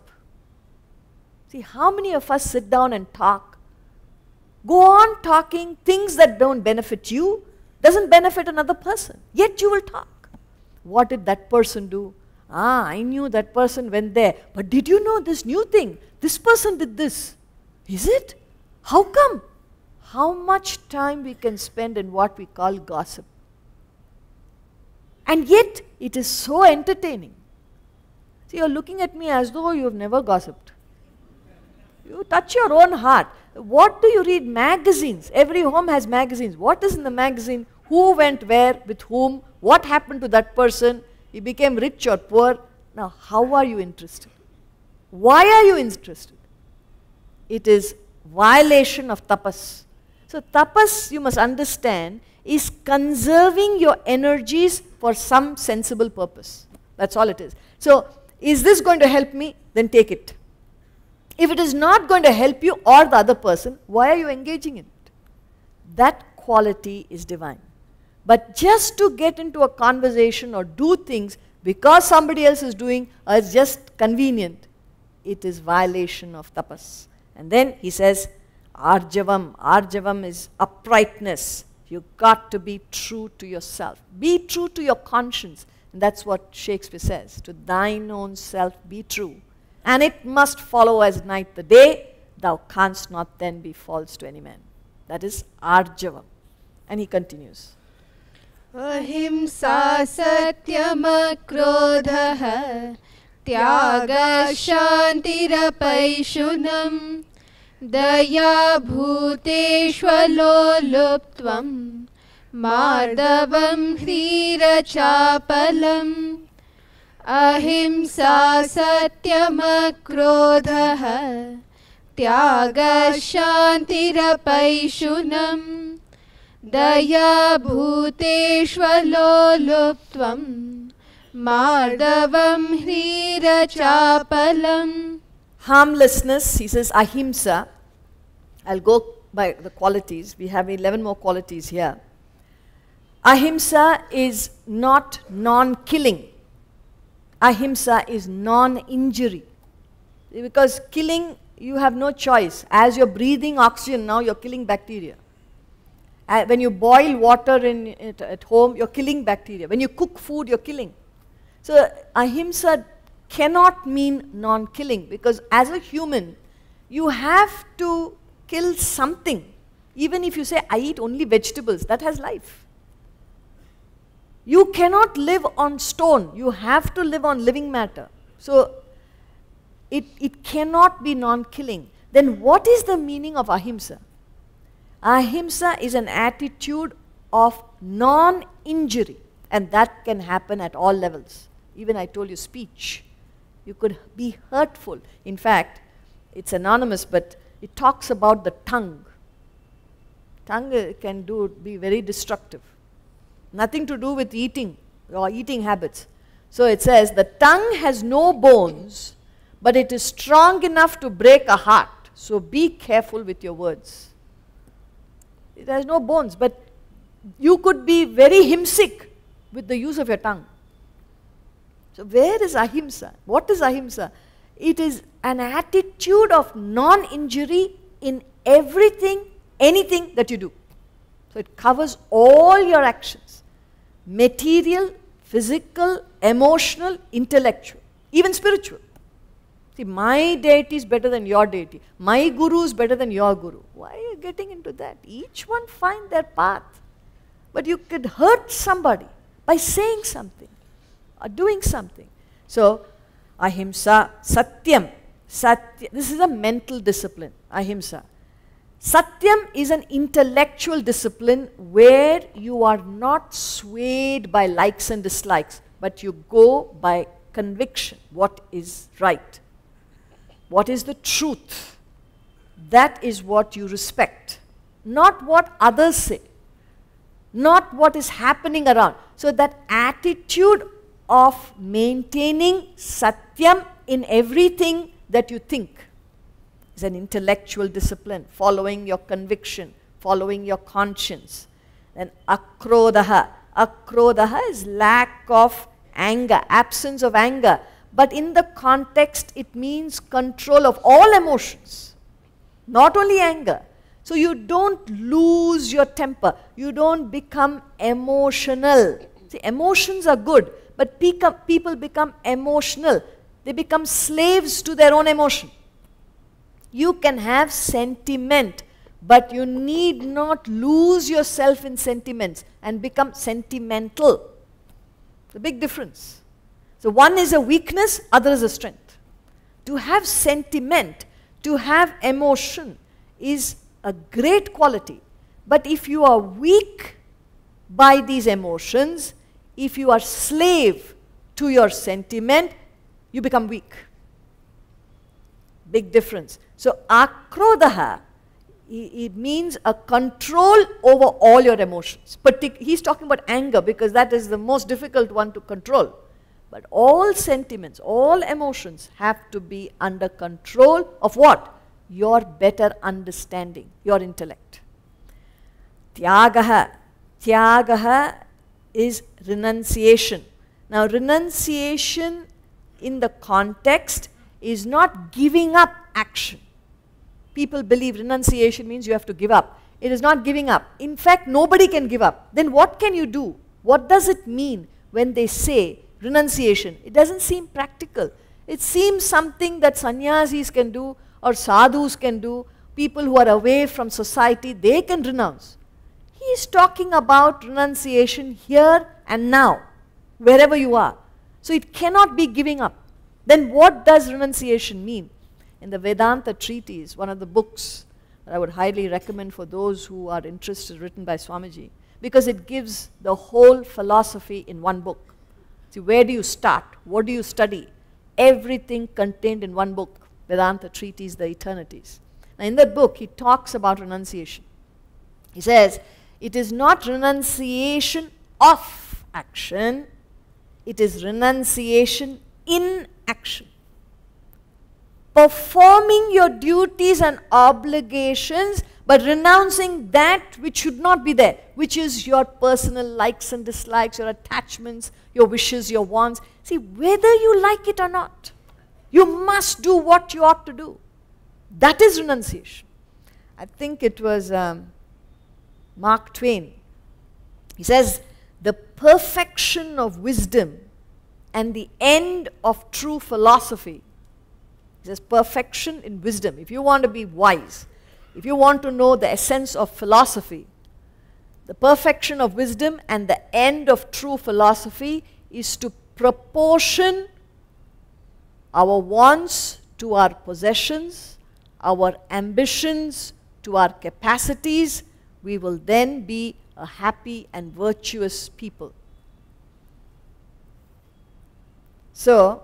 See, how many of us sit down and talk? Go on talking things that don't benefit you, doesn't benefit another person, yet you will talk. What did that person do? Ah, I knew that person went there. But did you know this new thing? This person did this. Is it? How come? How much time we can spend in what we call gossip. And yet, it is so entertaining. See, you're looking at me as though you've never gossiped. You touch your own heart. What do you read? Magazines. Every home has magazines. What is in the magazine? Who went where, with whom, what happened to that person, he became rich or poor. Now, how are you interested? Why are you interested? It is violation of tapas. So, tapas, you must understand, is conserving your energies for some sensible purpose. That's all it is. So, is this going to help me? Then take it. If it is not going to help you or the other person, why are you engaging in it? That quality is divine. But just to get into a conversation or do things because somebody else is doing or it's just convenient, it is violation of tapas. And then he says, arjavam. Arjavam is uprightness. You've got to be true to yourself. Be true to your conscience. And that's what Shakespeare says. To thine own self be true. And it must follow as night the day. Thou canst not then be false to any man. That is arjavam. And he continues. Ahimsa satyama krodha tyaga shantirapaishunam daya bhuteshvalo luptvam mardavam hrirachapalam. Ahimsa satyama krodha tyaga shantirapaishunam daya bhuteshvalo luptvam mardavam hrirachapalam. Harmlessness, he says ahimsa. I'll go by the qualities. We have 11 more qualities here. Ahimsa is not non-killing. Ahimsa is non-injury. Because killing, you have no choice. As you're breathing oxygen now, you're killing bacteria. When you boil water at home, you're killing bacteria. When you cook food, you're killing. So ahimsa cannot mean non-killing, because as a human, you have to kill something. Even if you say, I eat only vegetables, that has life. You cannot live on stone. You have to live on living matter. So it cannot be non-killing. Then what is the meaning of ahimsa? Ahimsa is an attitude of non-injury, and that can happen at all levels. Even I told you speech. You could be hurtful. In fact, it's anonymous, but it talks about the tongue. Tongue can be very destructive. Nothing to do with eating or eating habits. So it says, the tongue has no bones, but it is strong enough to break a heart. So be careful with your words. It has no bones, but you could be very himsic with the use of your tongue. So where is ahimsa? What is ahimsa? It is an attitude of non-injury in everything, anything that you do. So it covers all your actions. Material, physical, emotional, intellectual, even spiritual. See, my deity is better than your deity. My guru is better than your guru. Why are you getting into that? Each one find their path. But you could hurt somebody by saying something or doing something. So, ahimsa, satyam. This is a mental discipline, ahimsa. Satyam is an intellectual discipline where you are not swayed by likes and dislikes, but you go by conviction, what is right. What is the truth? That is what you respect. Not what others say. Not what is happening around. So that attitude of maintaining satyam in everything that you think is an intellectual discipline, following your conviction, following your conscience. Then akrodaha. Akrodaha is lack of anger, absence of anger. But in the context, it means control of all emotions, not only anger. So you don't lose your temper. You don't become emotional. See, emotions are good, but people become emotional. They become slaves to their own emotion. You can have sentiment, but you need not lose yourself in sentiments and become sentimental. The big difference. So one is a weakness, other is a strength. To have sentiment, to have emotion is a great quality. But if you are weak by these emotions, if you are slave to your sentiment, you become weak. Big difference. So akrodaha, it means a control over all your emotions. He's talking about anger because that is the most difficult one to control. But all sentiments, all emotions have to be under control of what? Your better understanding, your intellect. Tyagaha. Tyagaha is renunciation. Now renunciation in the context is not giving up action. People believe renunciation means you have to give up. It is not giving up. In fact, nobody can give up. Then what can you do? What does it mean when they say renunciation? It doesn't seem practical. It seems something that sannyasis can do or sadhus can do. People who are away from society, they can renounce. He is talking about renunciation here and now, wherever you are. So it cannot be giving up. Then what does renunciation mean? In the Vedanta treatise, one of the books that I would highly recommend for those who are interested, written by Swamiji, because it gives the whole philosophy in one book. See, where do you start? What do you study? Everything contained in one book, Vedanta treatise, the eternities. Now in that book, he talks about renunciation. He says, it is not renunciation of action, it is renunciation in action. performing your duties and obligations, but renouncing that which should not be there, which is your personal likes and dislikes, your attachments, your wishes, your wants. See, whether you like it or not, you must do what you ought to do. That is renunciation. I think it was Mark Twain. He says, the perfection of wisdom and the end of true philosophy. He says, perfection in wisdom. If you want to be wise, if you want to know the essence of philosophy, the perfection of wisdom and the end of true philosophy is to proportion our wants to our possessions, our ambitions to our capacities. We will then be a happy and virtuous people. So,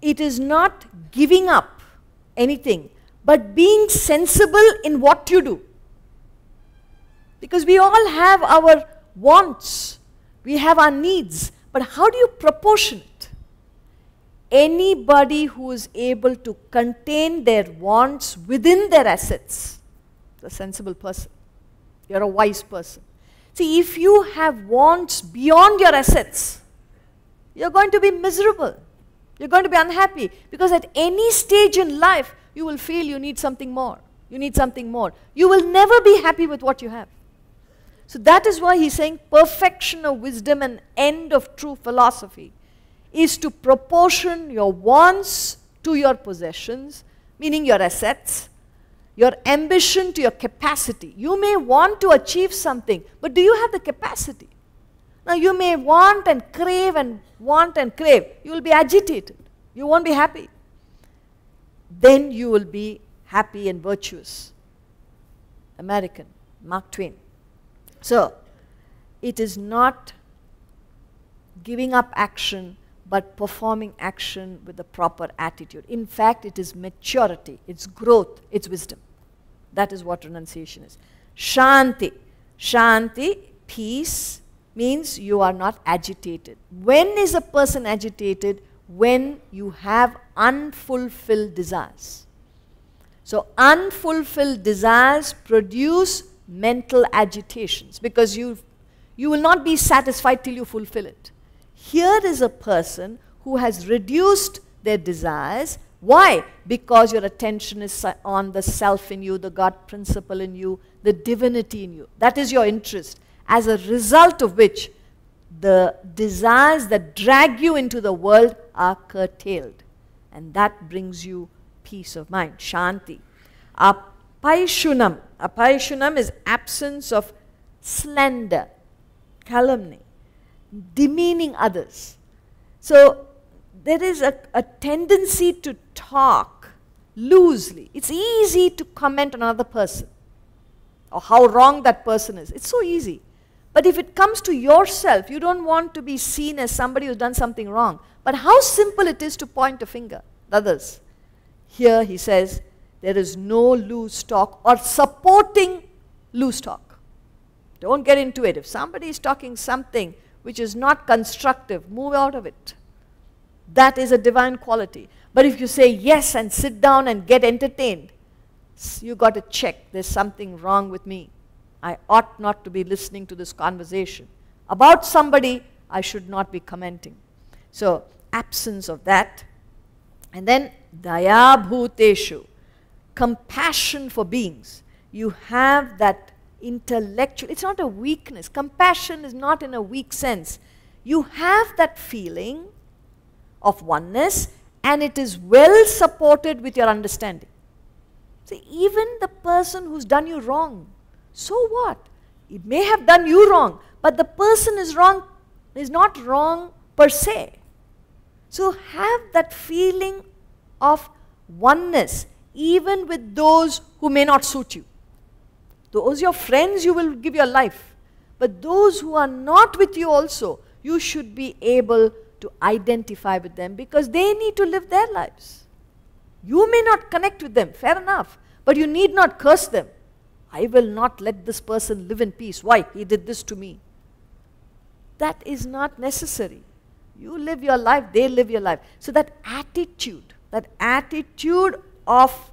it is not giving up anything, but being sensible in what you do. Because we all have our wants, we have our needs, but how do you proportion it? Anybody who is able to contain their wants within their assets is a sensible person. You're a wise person. See, if you have wants beyond your assets, you're going to be miserable. You're going to be unhappy, because at any stage in life, you will feel you need something more. You need something more. You will never be happy with what you have. So that is why he's saying perfection of wisdom and end of true philosophy is to proportion your wants to your possessions, meaning your assets, your ambition to your capacity. You may want to achieve something, but do you have the capacity? Now you may want and crave and want and crave. You will be agitated. You won't be happy. Then you will be happy and virtuous. American, Mark Twain. So, it is not giving up action, but performing action with the proper attitude. In fact, it is maturity, it's growth, it's wisdom. That is what renunciation is. Shanti. Shanti, peace, means you are not agitated. When is a person agitated? When you have unfulfilled desires. So unfulfilled desires produce mental agitations, because you will not be satisfied till you fulfill it. Here is a person who has reduced their desires. Why? Because your attention is on the self in you, the God principle in you, the divinity in you. That is your interest. As a result of which, the desires that drag you into the world are curtailed. And that brings you peace of mind, shanti. Apaishunam. Apaishunam is absence of slander, calumny, demeaning others. So there is a tendency to talk loosely. It's easy to comment on another person or how wrong that person is. It's so easy. But if it comes to yourself, you don't want to be seen as somebody who's done something wrong. But how simple it is to point a finger at others. Here he says, there is no loose talk or supporting loose talk. Don't get into it. If somebody is talking something which is not constructive, move out of it. That is a divine quality. But if you say yes and sit down and get entertained, you got to check, there's something wrong with me. I ought not to be listening to this conversation. About somebody, I should not be commenting. So, absence of that. And then, daya bhuteshu, compassion for beings. You have that intellectual, it's not a weakness. Compassion is not in a weak sense. You have that feeling of oneness, and it is well supported with your understanding. See, even the person who's done you wrong, so what? It may have done you wrong, but the person is wrong, is not wrong per se. So have that feeling of oneness, even with those who may not suit you. Those your friends, you will give your life. But those who are not with you also, you should be able to identify with them, because they need to live their lives. You may not connect with them, fair enough, but you need not curse them. I will not let this person live in peace. Why? He did this to me. That is not necessary. You live your life, they live your life. So that attitude that attitude of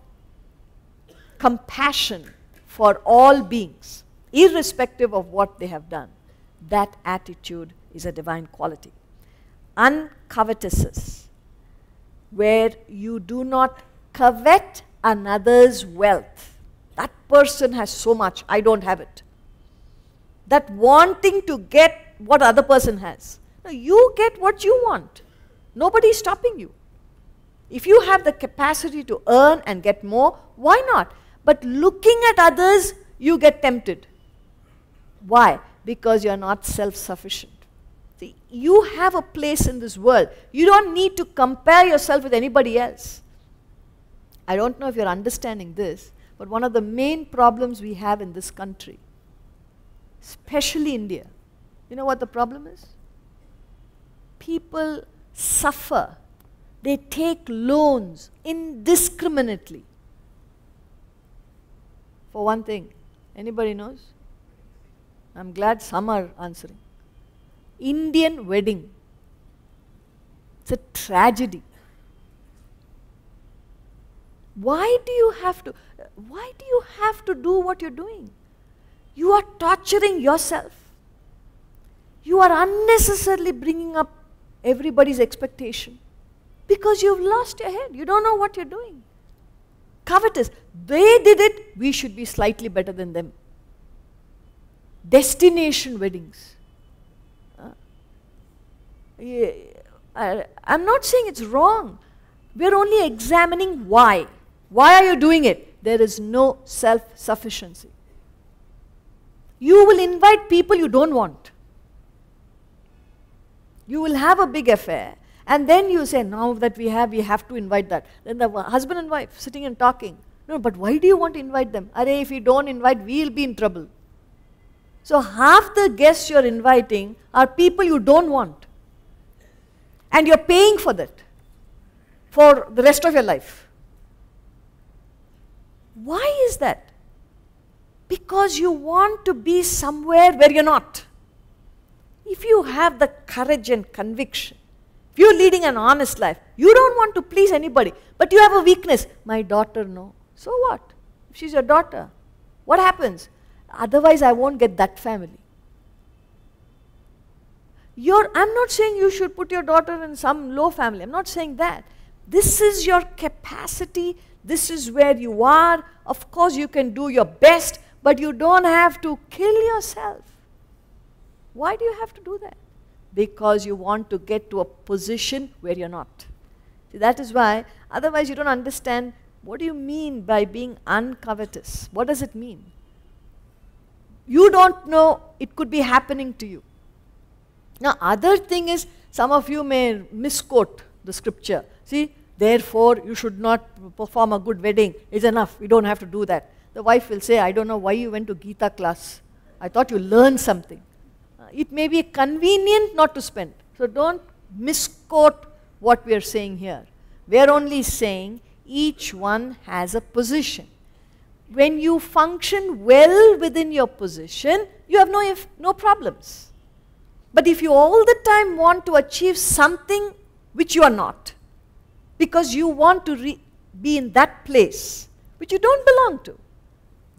compassion for all beings, irrespective of what they have done, that attitude is a divine quality. Uncovetous, where you do not covet another's wealth. That person has so much, I don't have it. That wanting to get what other person has. No, you get what you want. Nobody is stopping you. If you have the capacity to earn and get more, why not? But looking at others, you get tempted. Why? Because you are not self-sufficient. See, you have a place in this world. You don't need to compare yourself with anybody else. I don't know if you're understanding this, but one of the main problems we have in this country, especially India, you know what the problem is? People suffer. They take loans indiscriminately. For one thing, anybody knows? I'm glad some are answering. Indian wedding. It's a tragedy. Why do you have to do what you're doing? You are torturing yourself. You are unnecessarily bringing up everybody's expectation because you've lost your head. You don't know what you're doing. Covetous. They did it, we should be slightly better than them. Destination weddings. I'm not saying it's wrong. We're only examining why. Why are you doing it? There is no self-sufficiency. You will invite people you don't want. You will have a big affair, and then you say, now that we have to invite that. Then the husband and wife sitting and talking. No, but why do you want to invite them? If you don't invite, we'll be in trouble. So half the guests you're inviting are people you don't want. And you're paying for that for the rest of your life. Why is that? Because you want to be somewhere where you're not. If you have the courage and conviction, if you're leading an honest life, you don't want to please anybody, but you have a weakness. My daughter, no. So what? If she's your daughter, what happens? Otherwise, I won't get that family. I'm not saying you should put your daughter in some low family. I'm not saying that. This is your capacity. This is where you are. Of course, you can do your best, but you don't have to kill yourself. Why do you have to do that? Because you want to get to a position where you're not. See, that is why, otherwise you don't understand what do you mean by being uncovetous. What does it mean? You don't know it could be happening to you. Now, other thing is, some of you may misquote the scripture. See, therefore, you should not perform a good wedding. It's enough. We don't have to do that. The wife will say, I don't know why you went to Gita class. I thought you learned something. It may be convenient not to spend. So don't misquote what we are saying here. We are only saying each one has a position. When you function well within your position, you have no problems. But if you all the time want to achieve something which you are not, because you want to be in that place which you don't belong to,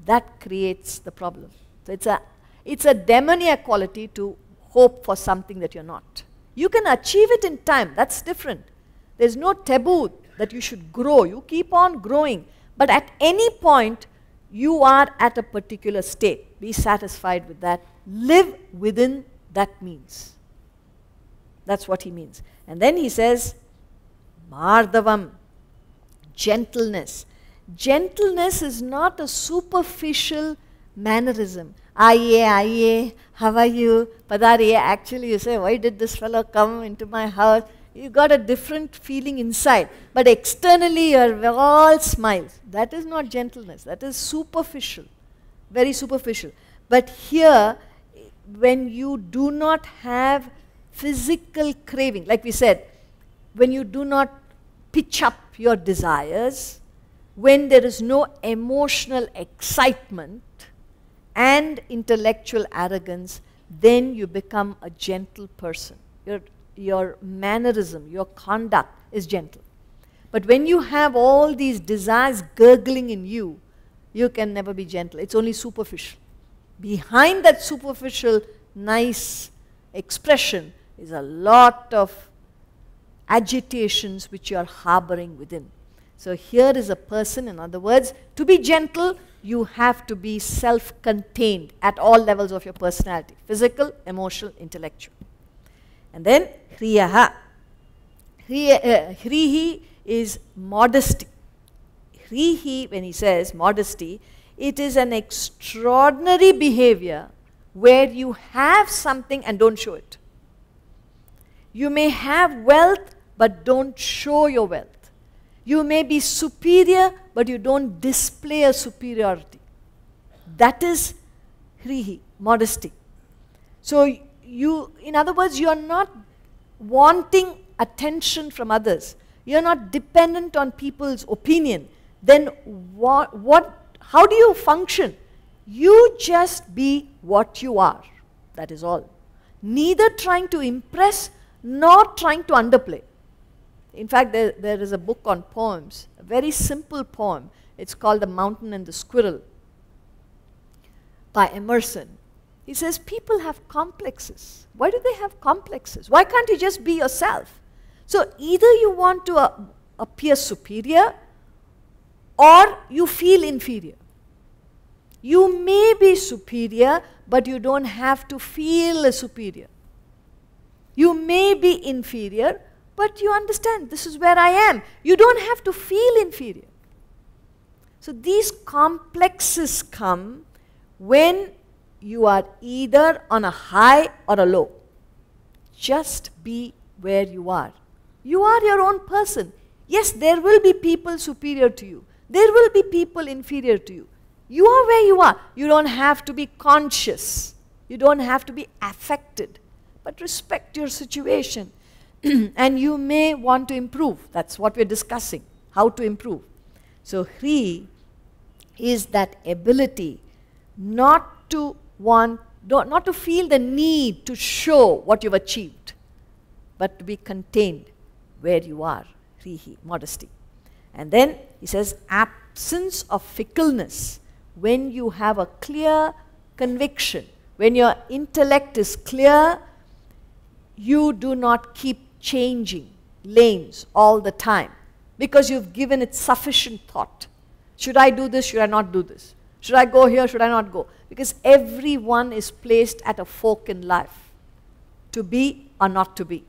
that creates the problem. So it's a demoniac quality to hope for something that you're not. You can achieve it in time. That's different. There's no taboo that you should grow. You keep on growing. But at any point, you are at a particular state. Be satisfied with that. Live within that means. That's what he means. And then he says, Mardavam, gentleness. Gentleness is not a superficial mannerism. Aye, how are you? Padariye. Actually, you say, why did this fellow come into my house? You got a different feeling inside. But externally, you're all smiles. That is not gentleness. That is superficial. Very superficial. But here, when you do not have physical craving, like we said, when you do not pitch up your desires, when there is no emotional excitement and intellectual arrogance, then you become a gentle person. Your mannerism, your conduct is gentle. But when you have all these desires gurgling in you, you can never be gentle. It's only superficial. Behind that superficial, nice expression is a lot of agitations which you are harboring within. So here is a person, in other words, to be gentle, you have to be self-contained at all levels of your personality, physical, emotional, intellectual. And then hriyaha. Hrihi is modesty. Hrihi, when he says modesty, it is an extraordinary behavior where you have something and don't show it. You may have wealth, but don't show your wealth. You may be superior, but you don't display a superiority. That is hrihi, modesty. So you, in other words, you are not wanting attention from others. You are not dependent on people's opinion. Then how do you function? You just be what you are. That is all. Neither trying to impress nor trying to underplay. In fact, there is a book on poems, a very simple poem. It's called The Mountain and the Squirrel by Emerson. He says, people have complexes. Why do they have complexes? Why can't you just be yourself? So either you want to appear superior or you feel inferior. You may be superior, but you don't have to feel superior. You may be inferior, but you understand, this is where I am. You don't have to feel inferior. So these complexes come when you are either on a high or a low. Just be where you are. You are your own person. Yes, there will be people superior to you. There will be people inferior to you. You are where you are. You don't have to be conscious. You don't have to be affected. But respect your situation. And you may want to improve. That's what we're discussing, how to improve. So Hri is that ability not to feel the need to show what you've achieved, but to be contained where you are. Hrihi, modesty. And then he says absence of fickleness. When you have a clear conviction, when your intellect is clear, you do not keep changing lanes all the time because you've given it sufficient thought. Should I do this? Should I not do this? Should I go here? Should I not go? Because everyone is placed at a fork in life, to be or not to be.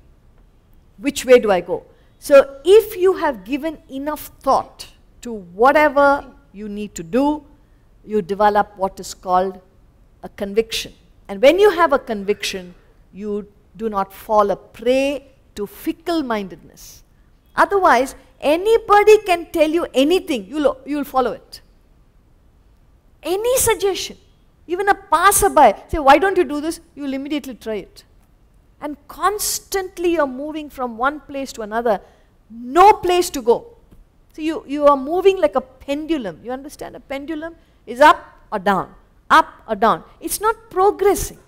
Which way do I go? So if you have given enough thought to whatever you need to do, you develop what is called a conviction. And when you have a conviction, you do not fall a prey to fickle-mindedness. Otherwise, anybody can tell you anything, you'll follow it. Any suggestion, even a passerby, say, why don't you do this? You'll immediately try it. And constantly you're moving from one place to another, no place to go. So you are moving like a pendulum. You understand? A pendulum is up or down, up or down. It's not progressing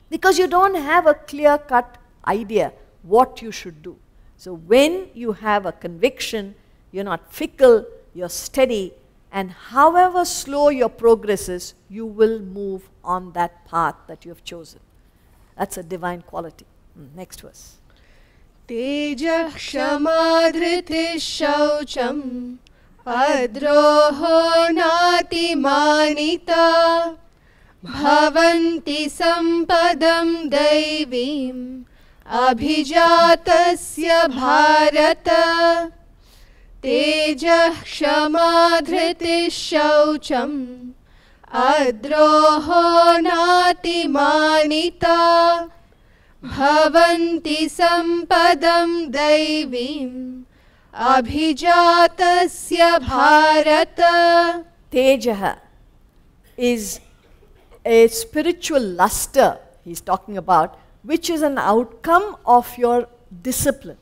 because you don't have a clear-cut idea what you should do. So when you have a conviction, you're not fickle, you're steady, and however slow your progress is, you will move on that path that you have chosen. That's a divine quality. Next verse. Teja kshama dhriti shaucham adroho nati manita bhavanti sampadam daivim abhijatasya bharata. Teja kshama dhriti shaucham adroho nati manita bhavanti sampadam daivim abhijatasya bharata. Tejaha is a spiritual luster he's talking about, which is an outcome of your discipline.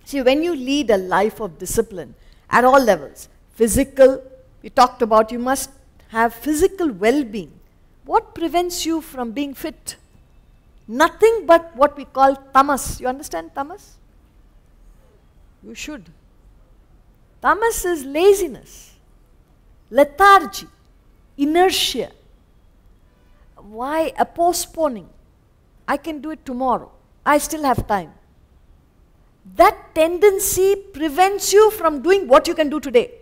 See, when you lead a life of discipline at all levels, physical, we talked about you must have physical well-being. What prevents you from being fit? Nothing but what we call tamas. You understand tamas? You should. Tamas is laziness, lethargy, inertia. Why a postponing? I can do it tomorrow. I still have time. That tendency prevents you from doing what you can do today.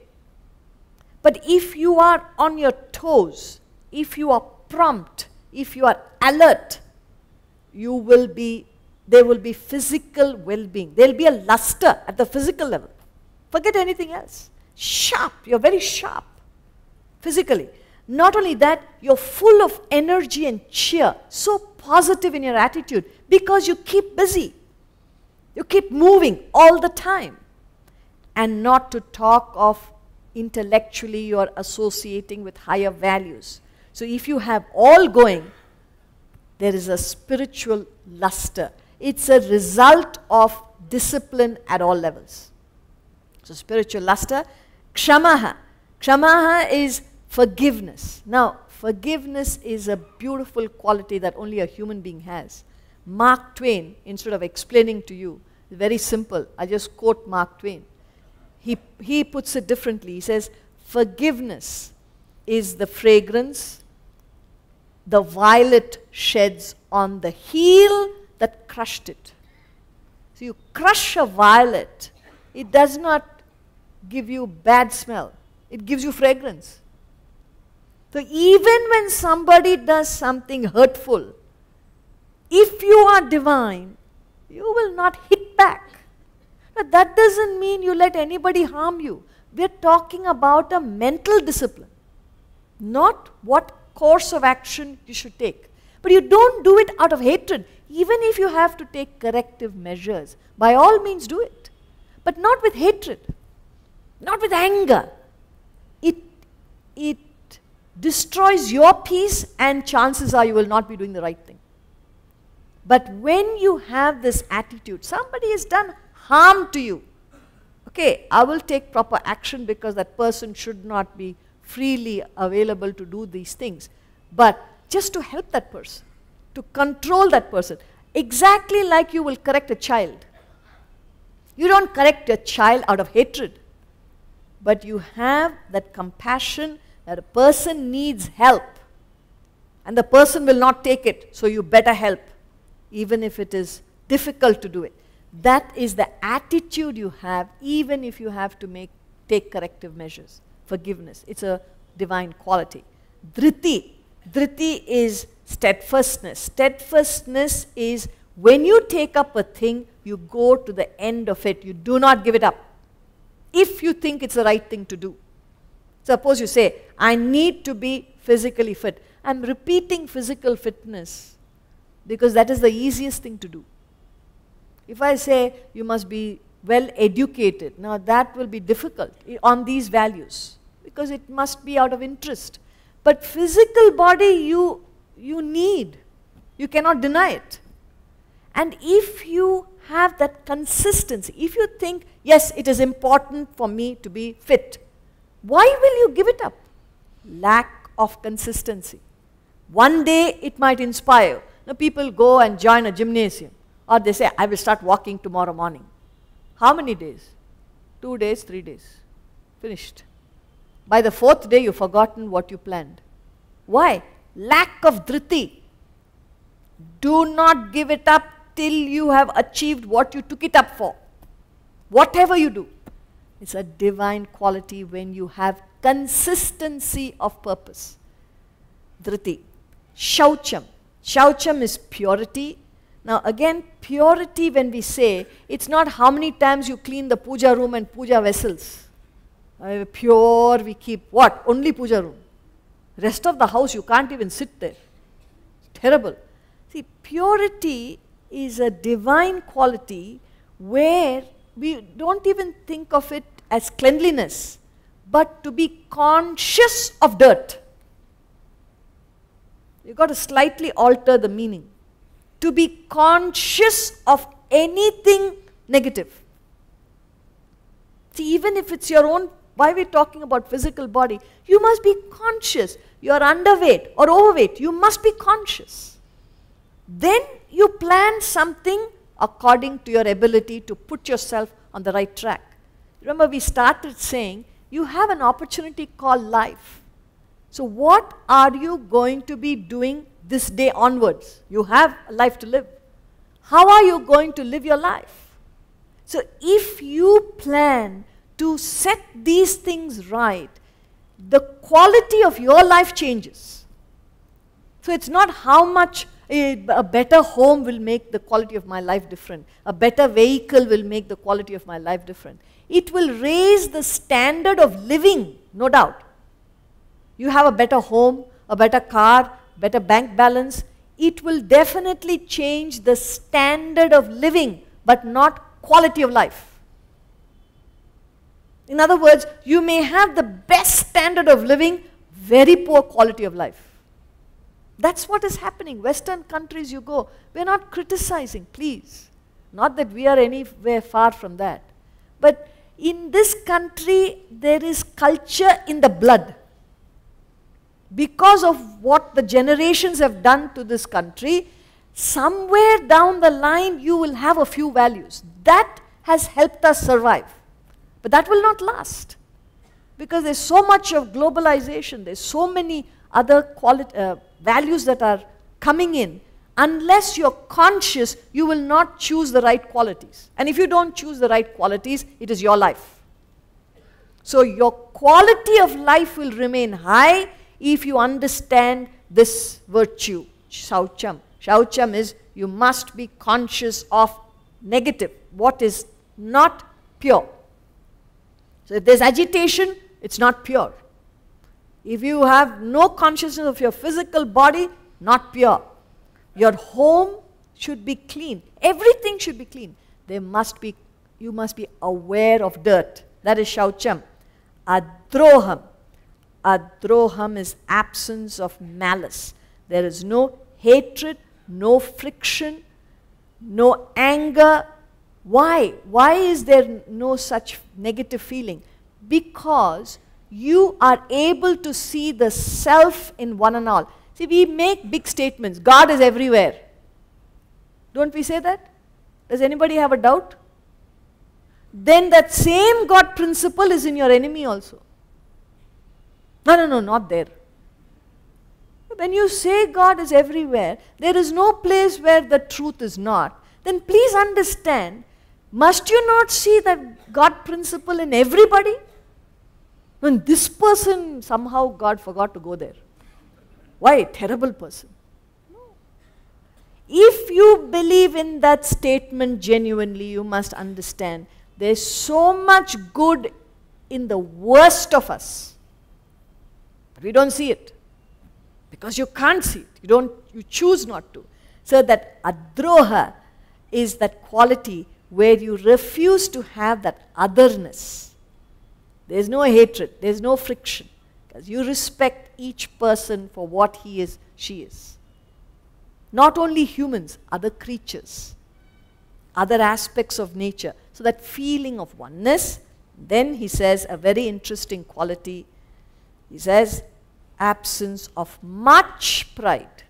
But if you are on your toes, if you are prompt, if you are alert, there will be physical well-being. There will be a luster at the physical level. Forget anything else. Sharp, you're very sharp physically. Not only that, you're full of energy and cheer, so positive in your attitude because you keep busy. You keep moving all the time. And not to talk of intellectually you are associating with higher values. So if you have all going, there is a spiritual luster. It's a result of discipline at all levels. So spiritual luster. Kshamaha. Kshamaha is forgiveness. Now, forgiveness is a beautiful quality that only a human being has. Mark Twain, instead of explaining to you, is very simple. I just quote Mark Twain. He puts it differently. He says, forgiveness is the fragrance the violet sheds on the heel that crushed it. So you crush a violet, it does not give you bad smell. It gives you fragrance. So even when somebody does something hurtful, if you are divine, you will not hit back. Now that doesn't mean you let anybody harm you. We're talking about a mental discipline, not what course of action you should take. But you don't do it out of hatred. Even if you have to take corrective measures, by all means do it. But not with hatred, not with anger. It destroys your peace and chances are you will not be doing the right thing. But when you have this attitude, somebody has done harm to you. Okay, I will take proper action because that person should not be freely available to do these things. But just to help that person, to control that person, exactly like you will correct a child. You don't correct a child out of hatred, but you have that compassion that a person needs help and the person will not take it, so you better help, even if it is difficult to do it. That is the attitude you have, even if you have to take corrective measures. Forgiveness, it's a divine quality. Dhriti. Dhriti is steadfastness. Steadfastness is when you take up a thing, you go to the end of it. You do not give it up. If you think it's the right thing to do. Suppose you say, I need to be physically fit. I'm repeating physical fitness because that is the easiest thing to do. If I say you must be well educated, now that will be difficult on these values because it must be out of interest. But physical body you need. You cannot deny it. And if you have that consistency, if you think, yes, it is important for me to be fit, why will you give it up? Lack of consistency. One day it might inspire. Now people go and join a gymnasium. Or they say, I will start walking tomorrow morning. How many days? 2 days, 3 days. Finished. By the 4th day, you've forgotten what you planned. Why? Lack of dhriti. Do not give it up till you have achieved what you took it up for. Whatever you do. It's a divine quality when you have consistency of purpose. Dhriti. Shaucham. Shaucham is purity. Now again, purity when we say, it's not how many times you clean the puja room and puja vessels. Pure we keep. What? Only puja room. Rest of the house you can't even sit there. It's terrible. See, purity is a divine quality where we don't even think of it as cleanliness, but to be conscious of dirt. You've got to slightly alter the meaning. To be conscious of anything negative. See, even if it's your own, why we're talking about physical body, you must be conscious. You're underweight or overweight, you must be conscious. Then you plan something according to your ability to put yourself on the right track. remember we started saying, you have an opportunity called life. So what are you going to be doing this day onwards? You have a life to live. How are you going to live your life? So if you plan to set these things right, the quality of your life changes. So it's not how much a better home will make the quality of my life different. A better vehicle will make the quality of my life different. It will raise the standard of living, no doubt. You have a better home, a better car, better bank balance. It will definitely change the standard of living, but not quality of life. In other words, you may have the best standard of living, very poor quality of life. That's what is happening. Western countries you go, we're not criticizing, please. Not that we are anywhere far from that. But in this country, there is culture in the blood. Because of what the generations have done to this country, somewhere down the line you will have a few values. That has helped us survive. But that will not last. Because there's so much of globalization, there's so many other values that are coming in. Unless you're conscious, you will not choose the right qualities. And if you don't choose the right qualities, it is your life. So your quality of life will remain high if you understand this virtue, shaucham. Shaucham is you must be conscious of negative, what is not pure. So if there's agitation, it's not pure. If you have no consciousness of your physical body, not pure. Your home should be clean. Everything should be clean. You must be aware of dirt. That is shaucham. Adroham. Adroham is absence of malice. There is no hatred, no friction, no anger. Why? Why is there no such negative feeling? Because you are able to see the self in one and all. See, we make big statements. God is everywhere. Don't we say that? Does anybody have a doubt? Then that same God principle is in your enemy also. No, not there. When you say God is everywhere, there is no place where the truth is not. Then please understand, must you not see that God principle in everybody? When this person, somehow God forgot to go there. Why? Terrible person. No. If you believe in that statement genuinely, you must understand there's so much good in the worst of us. But we don't see it. Because you can't see it. You choose not to. So that adroha is that quality where you refuse to have that otherness. There's no hatred, there's no friction. Because you respect each person for what he is, she is. Not only humans, other creatures, other aspects of nature. So that feeling of oneness. Then he says a very interesting quality. He says, absence of much pride.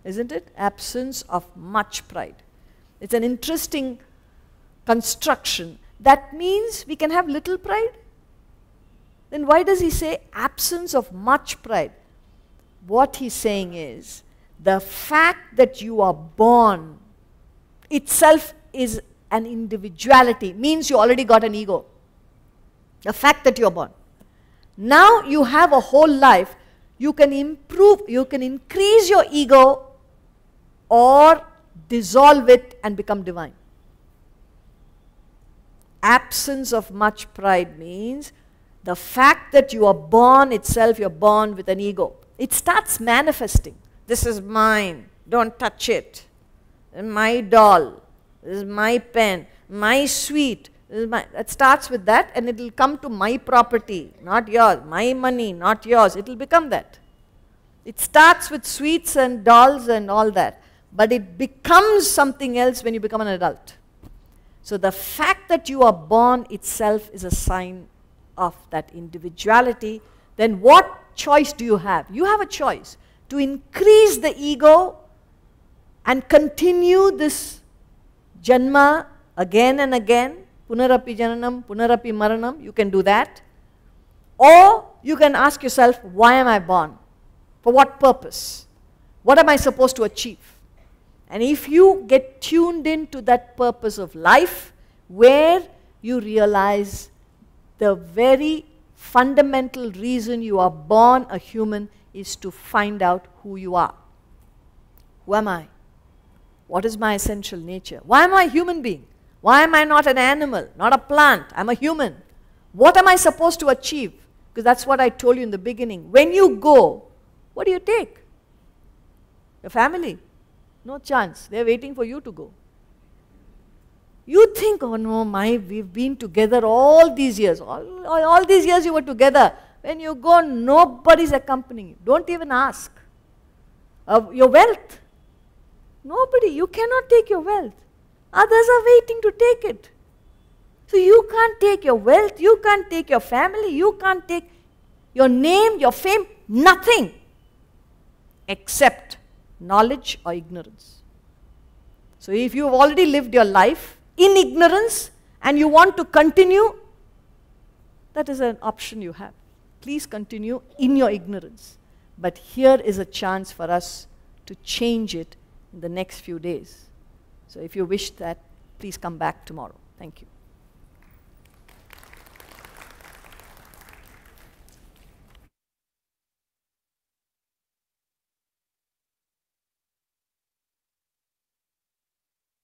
Isn't it? Absence of much pride. It's an interesting construction. That means we can have little pride. Then why does he say absence of much pride? What he's saying is, the fact that you are born itself is an individuality, means you already got an ego. The fact that you are born. Now you have a whole life, you can improve, you can increase your ego or dissolve it and become divine. Absence of much pride means the fact that you are born itself, you're born with an ego. It starts manifesting. This is mine, don't touch it. My doll, this is my pen, my sweet. It starts with that and it will come to my property, not yours. My money, not yours. It will become that. It starts with sweets and dolls and all that. But it becomes something else when you become an adult. So the fact that you are born itself is a sign of that individuality. Then what choice do you have? You have a choice to increase the ego and continue this janma again and again, Punarapi Jananam, Punarapi Maranam, you can do that. Or you can ask yourself, why am I born? For what purpose? What am I supposed to achieve? And if you get tuned into that purpose of life, where you realize the very fundamental reason you are born a human is to find out who you are. Who am I? What is my essential nature? Why am I a human being? Why am I not an animal, not a plant? I'm a human. What am I supposed to achieve? Because that's what I told you in the beginning. When you go, what do you take? Your family? No chance. They're waiting for you to go. You think, oh no, we've been together all these years. All these years you were together. When you go, nobody's accompanying you. Don't even ask. Your wealth. Nobody. You cannot take your wealth. Others are waiting to take it. So you can't take your wealth, you can't take your family, you can't take your name, your fame, nothing except knowledge or ignorance. So if you've already lived your life in ignorance and you want to continue, that is an option you have. Please continue in your ignorance. But here is a chance for us to change it in the next few days. So if you wish that, please come back tomorrow. Thank you.